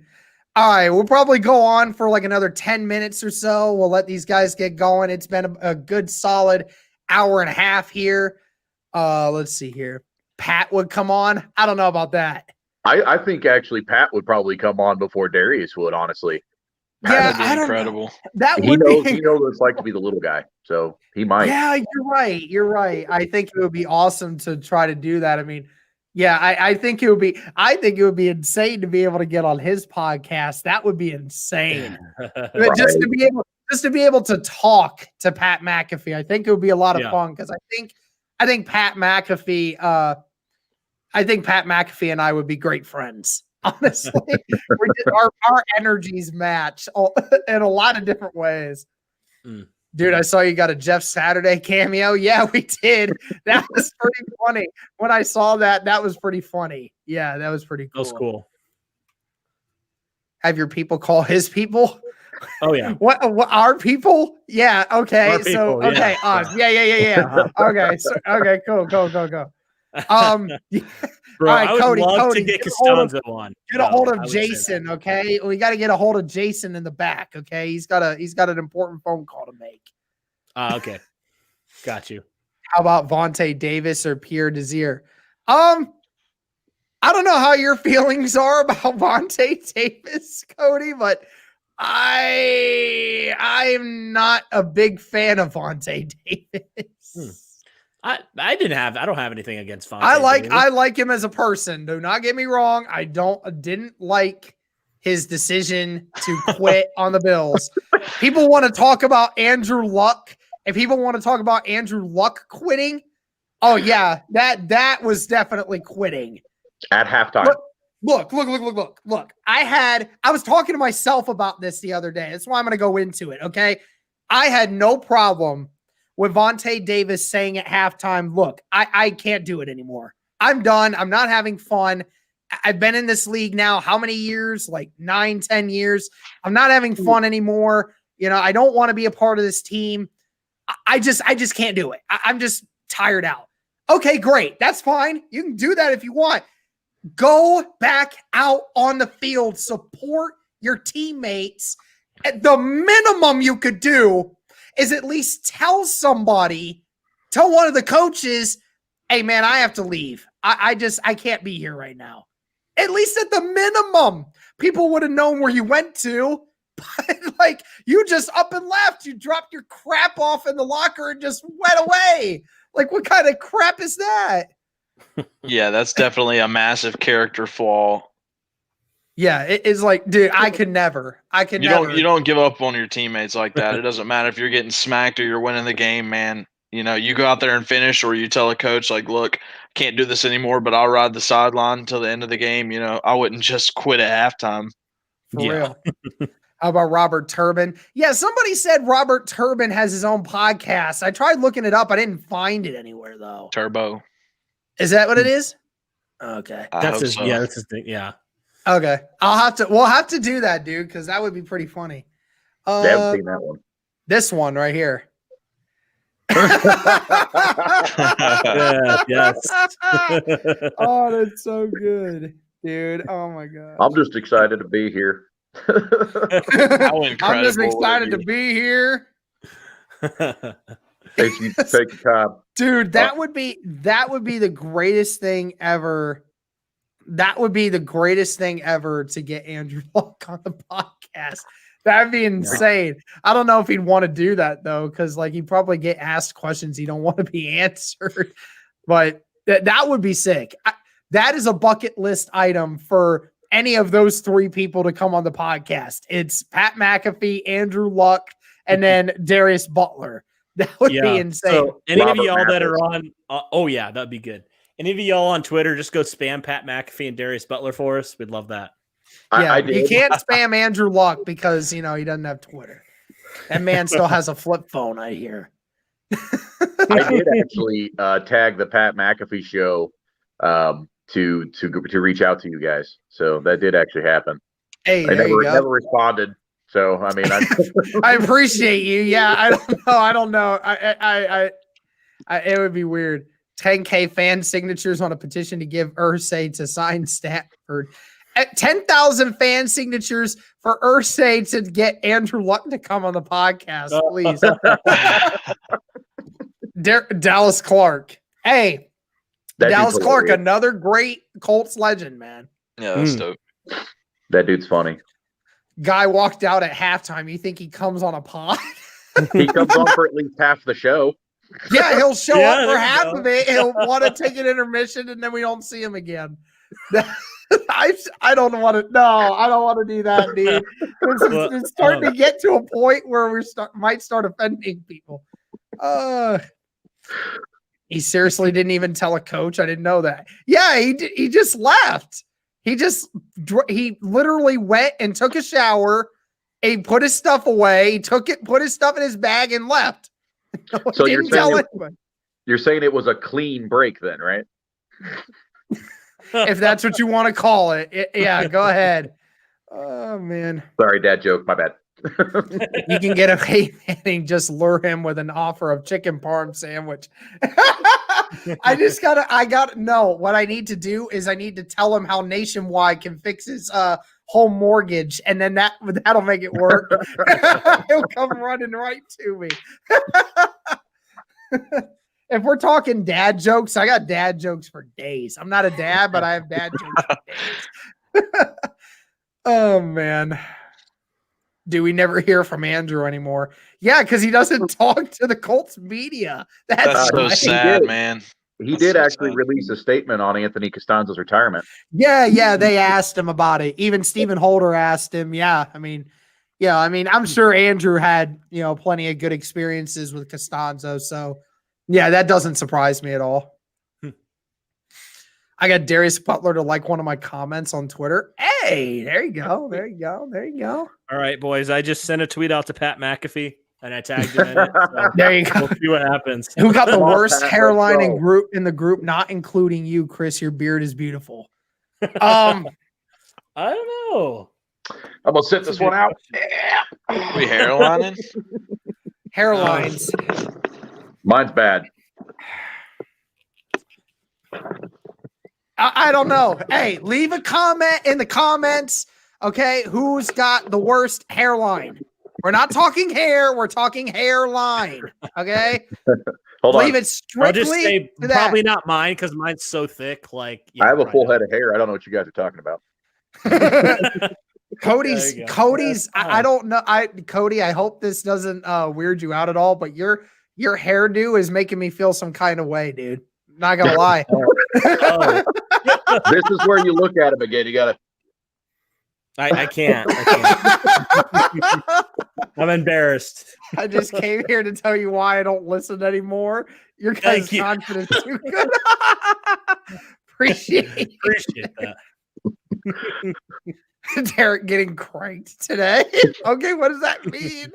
All right, we'll probably go on for like another 10 minutes or so. We'll let these guys get going. It's been a good solid hour and a half here. Let's see here. Pat would come on. I don't know about that. I think actually Pat would probably come on before Darius would, honestly. That would be incredible. That he knows what it's like to be the little guy, so he might. Yeah, you're right. I think it would be awesome to try to do that. I mean, yeah, I think it would be insane to be able to get on his podcast. That would be insane. Right. Just to be able to talk to Pat McAfee. I think it would be a lot of fun because I think Pat McAfee and I would be great friends. Honestly, our energies match in a lot of different ways. Dude, I saw you got a Jeff Saturday cameo. Yeah, we did. That was pretty funny. When I saw that was pretty funny. Yeah, that was pretty cool. That was cool. Have your people call his people? Oh yeah. What our people? Yeah. Okay. Our people, okay. Yeah. Us. Yeah. Okay. So, okay. Cool. Go. Bro, all right, I would Cody, love to get Costanzo on. Get a hold of Jason, okay? We got to get a hold of Jason in the back, okay? He's got an important phone call to make. Okay. Got you. How about Vontae Davis or Pierre Desir? I don't know how your feelings are about Vontae Davis, Cody, but I'm not a big fan of Vontae Davis. I don't have anything against Vontae. I like him as a person. Do not get me wrong. I didn't like his decision to quit on the Bills. People want to talk about Andrew Luck. If people want to talk about Andrew Luck quitting, oh yeah, that was definitely quitting. At halftime. Look. I was talking to myself about this the other day. That's why I'm going to go into it, okay? I had no problem with Vontae Davis saying at halftime, look, I can't do it anymore. I'm done. I'm not having fun. I've been in this league now how many years? Like 9-10 years. I'm not having fun anymore. I don't want to be a part of this team. I just can't do it. I'm just tired out. Okay, great. That's fine. You can do that if you want. Go back out on the field. Support your teammates. At the minimum you could do is at least tell one of the coaches, hey man, I have to leave. I can't be here right now. At least at the minimum, people would have known where you went to. But like you just up and left. You dropped your crap off in the locker and just went away. Like what kind of crap is that? Yeah, that's definitely a massive character flaw. Yeah, it's like, dude, I could never. You don't give up on your teammates like that. It doesn't matter if you're getting smacked or you're winning the game, man. You go out there and finish, or you tell a coach like, look, I can't do this anymore, but I'll ride the sideline until the end of the game. I wouldn't just quit at halftime. For real. How about Robert Turbin? Yeah, somebody said Robert Turbin has his own podcast. I tried looking it up. I didn't find it anywhere though. Turbo. Is that what it is? Okay. That's his thing. Yeah. Okay. We'll have to do that, dude, because that would be pretty funny. I haven't seen that one. This one right here. Yes. Oh, that's so good, dude. Oh my god. I'm just excited to be here. I'm just excited to be here. Take your time. Dude, that would be the greatest thing ever. That would be the greatest thing ever to get Andrew Luck on the podcast. That'd be insane. I don't know if he'd want to do that though, because like he'd probably get asked questions he don't want to be answered. But that would be sick. that is a bucket list item for any of those three people to come on the podcast. It's Pat McAfee, Andrew Luck, and then Darius Butler. That would be insane. So any Robert of y'all Mathis. that are on, that'd be good. Any of y'all on Twitter, just go spam Pat McAfee and Darius Butler for us. We'd love that. I You did. can't spam Andrew Luck because, he doesn't have Twitter. That man still has a flip phone, I hear. I did actually tag the Pat McAfee show to reach out to you guys. So that did actually happen. Hey, I there you go. never responded. So I mean, I appreciate you. Yeah, I don't know. I it would be weird. 10K fan signatures on a petition to give Irsay to sign Stanford. At 10,000 fan signatures for Irsay to get Andrew Luck to come on the podcast, please. Dallas Clark. Hey, that Dallas dude's Clark, hilarious. another great Colts legend, man. Yeah, that's dope. That dude's funny. Guy walked out at halftime. You think he comes on a pod? He comes on for at least half the show. Yeah, he'll show Yeah, up for there you half go. of it. He'll want to take an intermission, and then we don't see him again. I don't want to. No, I don't want to do that, dude. It's starting to get to a point where we might start offending people. He seriously didn't even tell a coach. I didn't know that. Yeah, he just left. He literally went and took a shower. He put his stuff away. Put his stuff in his bag and left. So Didn't tell anyone. you're saying it was a clean break then, right? If that's what you want to call it. Yeah, go ahead. Oh, man. Sorry, dad joke. My bad. You can get a Peyton Manning, just lure him with an offer of chicken parm sandwich. What I need to do is I need to tell him how Nationwide can fix his home mortgage, and then that'll make it work. He'll come running right to me. If we're talking dad jokes, I got dad jokes for days. I'm not a dad, but I have dad jokes for days. Oh, man. Do we never hear from Andrew anymore? Yeah, because he doesn't talk to the Colts media. That's so right. sad, man. He That's did so actually sad. release a statement on Anthony Costanzo's retirement. Yeah, they asked him about it. Even Stephen Holder asked him. I'm sure Andrew had, plenty of good experiences with Costanzo. So, yeah, that doesn't surprise me at all. I got Darius Butler to like one of my comments on Twitter. Hey, there you go. All right, boys. I just sent a tweet out to Pat McAfee and I tagged him in it. So There you go. we'll see what happens. Who got the Come on, worst Pat, hairline let's in the group, not including you, Chris? Your beard is beautiful. I don't know. I'm gonna sit this one out. We hairlining? Hairlines. Mine's bad. I don't know. Hey, leave a comment in the comments. Okay, who's got the worst hairline? We're not talking hair. We're talking hairline. Okay, Hold leave on. it strictly. I'll just say to that. probably not mine because mine's so thick. Like I have a full head of hair. I don't know what you guys are talking about. Cody's. There you go. I don't know. Cody, I hope this doesn't weird you out at all. But your hairdo is making me feel some kind of way, dude. Not gonna lie. Oh, This is where you look at him again. You gotta. I can't. I'm embarrassed. I just came here to tell you why I don't listen anymore. Your guys' Thank you. confidence too good. Appreciate that. Derek getting cranked today. Okay, what does that mean?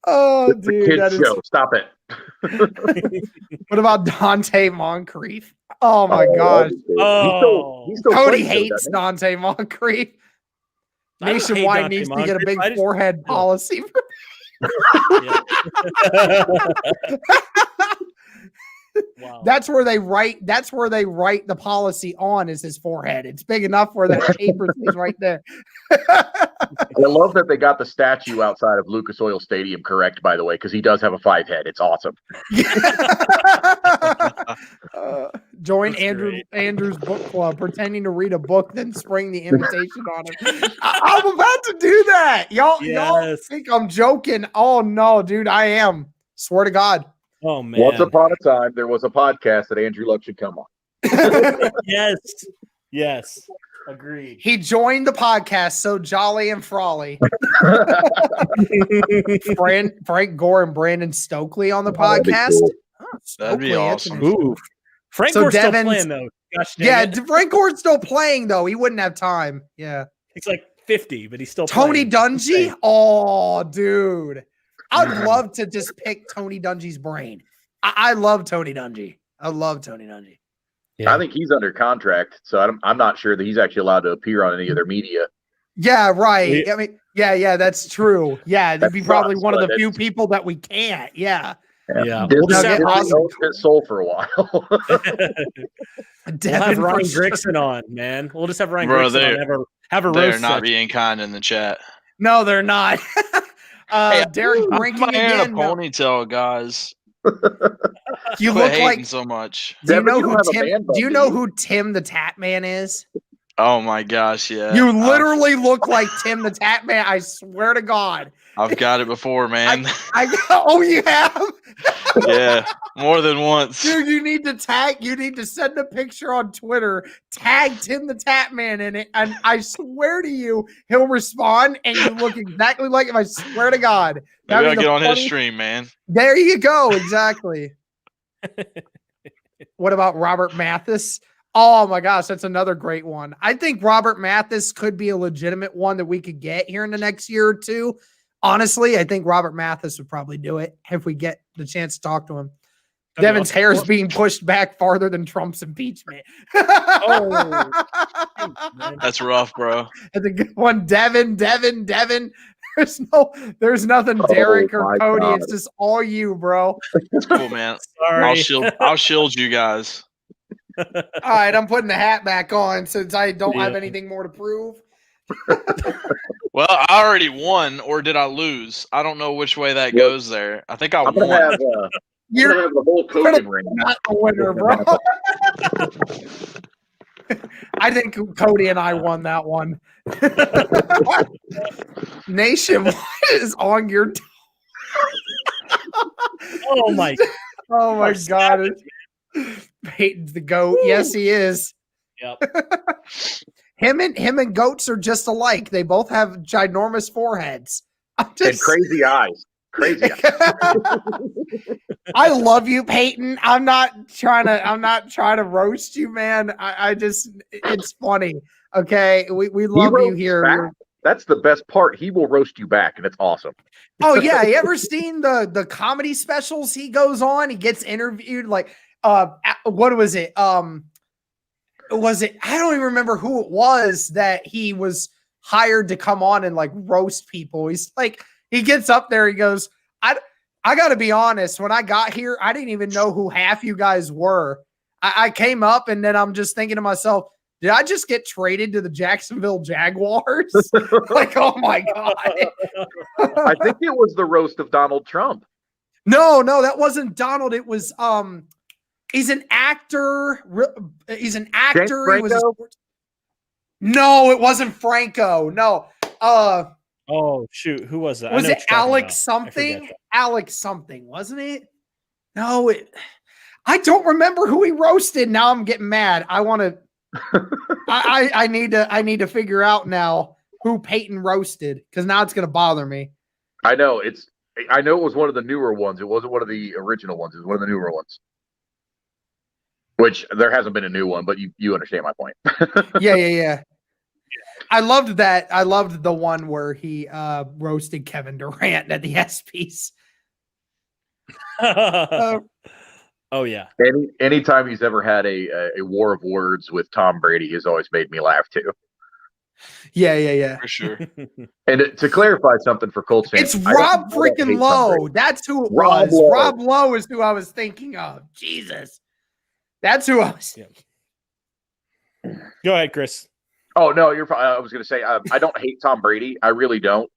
Oh, It's a dude, kid's that is. show. Stop it. What about Dante Moncrief? Oh my gosh, Oh. He's still Cody playing, hates doesn't Dante Moncrief. I don't hate Nationwide Dante needs to get a Moncrief. big I just- forehead policy. Yeah. Wow. That's where they write the policy on is his forehead. It's big enough where that paper is right there. I love that they got the statue outside of Lucas Oil Stadium correct, by the way, because he does have a 5 head. It's awesome. Join That's Andrew's book club, pretending to read a book, then spring the invitation on him. I'm about to do that. Y'all Yes. think I'm joking. Oh no, dude, I am. Swear to God. Oh man. Once upon a time, there was a podcast that Andrew Luck should come on. Yes. Agreed. He joined the podcast so jolly and frolly. Frank Gore and Brandon Stokely on the podcast. Cool. Oh, That'd be Stokely, that's awesome. an interesting- Ooh. Frank So Gore's still Devon's- playing though. Gosh dang Yeah, it. Frank Gore's still playing though. He wouldn't have time. Yeah. He's like 50, but he's still Tony playing. Dungy. Oh, dude. I'd love to just pick Tony Dungy's brain. I love Tony Dungy. I love Tony Dungy. Yeah. I think he's under contract, so I'm not sure that he's actually allowed to appear on any of their media. Yeah, right. We- I mean, yeah, that's true. Yeah, that'd be probably sucks, one of but the few it's- people that we can't. Yeah. Yeah. Disney, We'll just have Disney Ryan- owns his soul for a while. We'll have Devin Ryan for sure. Grigson on, man. We'll just have Ryan Bro, Grigson on. Have a They're roast not session. being kind in the chat. No, they're not. Derek I'm drinking my hair in a again. No, ponytail, guys. you Quit look hating like. so much. Do you Devin, know you don't who have a Tim? man bun, Do you do know you? who Tim the Tap Man is? Oh my gosh, yeah. You literally look like Tim the Tap Man. I swear to God. I've got it before, man. Oh, you have? Yeah, more than once. Dude, you need to send a picture on Twitter, tag Tim the Tap Man in it, and I swear to you, he'll respond, and you look exactly like him. I swear to God. Maybe That'd I'll be get the on his funny- stream, man. There you go. Exactly. What about Robert Mathis? Oh my gosh, that's another great one. I think Robert Mathis could be a legitimate one that we could get here in the next year or two. Honestly, I think Robert Mathis would probably do it if we get the chance to talk to him. Devin's hair is being pushed back farther than Trump's impeachment. Oh. Man. That's rough, bro. That's a good one. Devin. There's nothing Oh Derek or my Cody. God. It's just all you, bro. It's cool, man. Sorry. I'll shield you guys. All right, I'm putting the hat back on since I don't have Yeah. anything more to prove. Well, I already won, or did I lose? I don't know which way that goes there. I think I I'm gonna won. have You're the whole Kogan ring. not the winner, bro. I think Cody and I won that one. Nation, what is on your? Oh my. Oh my Our God! Peyton's the goat. Yes, he is. Yep. Him and goats are just alike. They both have ginormous foreheads. I'm And just crazy eyes. Crazy eyes. I love you, Peyton. I'm not trying to roast you, man. I just it's funny. Okay. We love you roasts here. back. That's the best part. He will roast you back, and it's awesome. Oh yeah. You ever seen the comedy specials he goes on? He gets interviewed like what was it? Was it I don't even remember who it was that he was hired to come on and like roast people. He's like he gets up there, he goes, I gotta be honest, when I got here, I didn't even know who half you guys were. I came up and then I'm just thinking to myself, did I just get traded to the Jacksonville Jaguars? Like, oh my God. I think it was the roast of Donald Trump. No, that wasn't Donald. It was he's an actor. He's an actor. He was a Franco? No, it wasn't Franco. No. Oh shoot, who was that? I Was know it what you're talking Alex about. I forget something? that. Alex something, wasn't it? No, I don't remember who he roasted. Now I'm getting mad. I want to I need to figure out now who Peyton roasted because now it's gonna bother me. I know it was one of the newer ones. It wasn't one of the original ones. It was one of the newer ones. Which there hasn't been a new one, but you understand my point. Yeah. I loved that. I loved the one where he roasted Kevin Durant at the ESPYs. Oh yeah. Anytime he's ever had a war of words with Tom Brady has always made me laugh too. Yeah. For sure. And to clarify something for Colts fans, It's I don't Rob hate freaking Tom Lowe. Brady. That's who it Rob was. Lowe. Rob Lowe is who I was thinking of. Jesus. That's who I was. Go ahead, Chris. Oh no, I was going to say I don't hate Tom Brady. I really don't.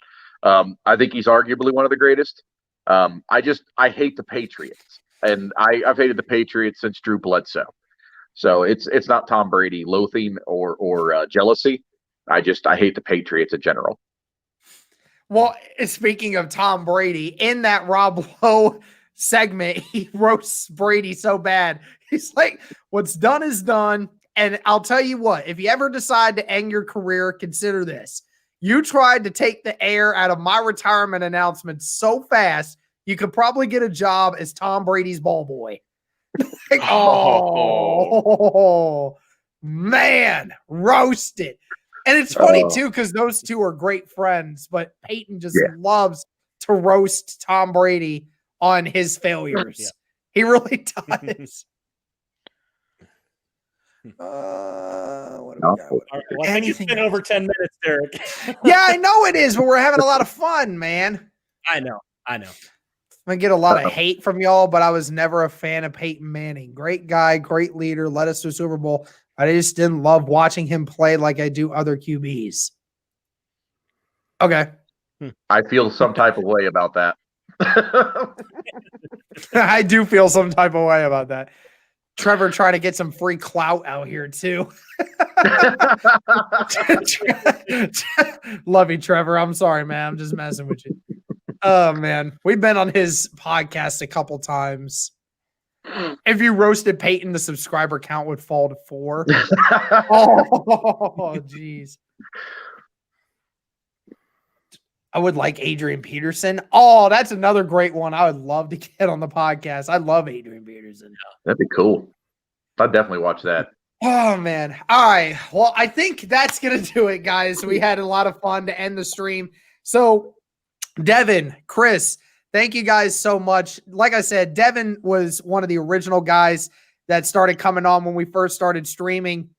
I think he's arguably one of the greatest. I hate the Patriots, and I've hated the Patriots since Drew Bledsoe. So it's not Tom Brady loathing or jealousy. I hate the Patriots in general. Well, speaking of Tom Brady, in that Rob Lowe segment, he roasts Brady so bad. He's like, what's done is done. And I'll tell you what, if you ever decide to end your career, consider this. You tried to take the air out of my retirement announcement so fast, you could probably get a job as Tom Brady's ball boy. Like, oh, man, roasted. And it's funny, too, because those two are great friends, but Peyton just loves to roast Tom Brady on his failures. Yeah. He really does. What do we got? Well, I think it's been over 10 minutes, Derek. Yeah, I know it is, but we're having a lot of fun, man. I know. I'm gonna get a lot of hate from y'all, but I was never a fan of Peyton Manning. Great guy, great leader, led us to a Super Bowl. I just didn't love watching him play like I do other QBs. Okay. I feel some type of way about that. I do feel some type of way about that. Trevor trying to get some free clout out here too. Love you, Trevor. I'm sorry, man. I'm just messing with you. Oh, man. We've been on his podcast a couple times. If you roasted Peyton, the subscriber count would fall to 4. Oh, jeez. I would like Adrian Peterson. Oh, that's another great one. I would love to get on the podcast. I love Adrian Peterson. That'd be cool. I'd definitely watch that. Oh, man. All right. Well, I think that's going to do it, guys. We had a lot of fun to end the stream. So, Devon, Chris, thank you guys so much. Like I said, Devon was one of the original guys that started coming on when we first started streaming,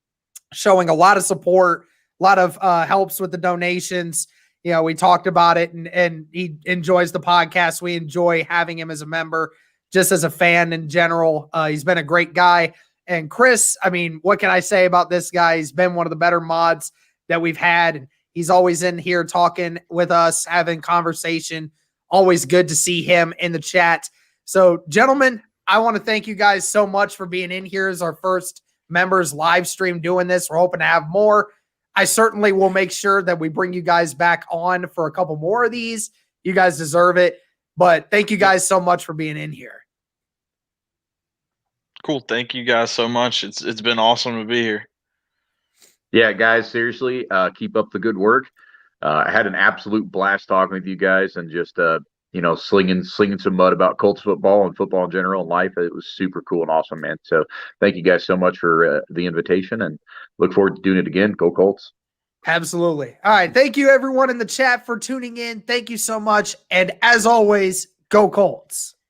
showing a lot of support, a lot of helps with the donations. You know, we talked about it, and he enjoys the podcast. We enjoy having him as a member, just as a fan in general. He's been a great guy. And Chris, I mean, what can I say about this guy? He's been one of the better mods that we've had. And he's always in here talking with us, having conversation. Always good to see him in the chat. So, gentlemen, I want to thank you guys so much for being in here as our first members live stream doing this. We're hoping to have more. I certainly will make sure that we bring you guys back on for a couple more of these. You guys deserve it. But thank you guys so much for being in here. Cool. Thank you guys so much. It's been awesome to be here. Yeah, guys, seriously, keep up the good work. I had an absolute blast talking with you guys and just, slinging some mud about Colts football and football in general and life. It was super cool and awesome, man. So thank you guys so much for the invitation, and look forward to doing it again. Go Colts. Absolutely. All right. Thank you, everyone in the chat, for tuning in. Thank you so much. And as always, go Colts.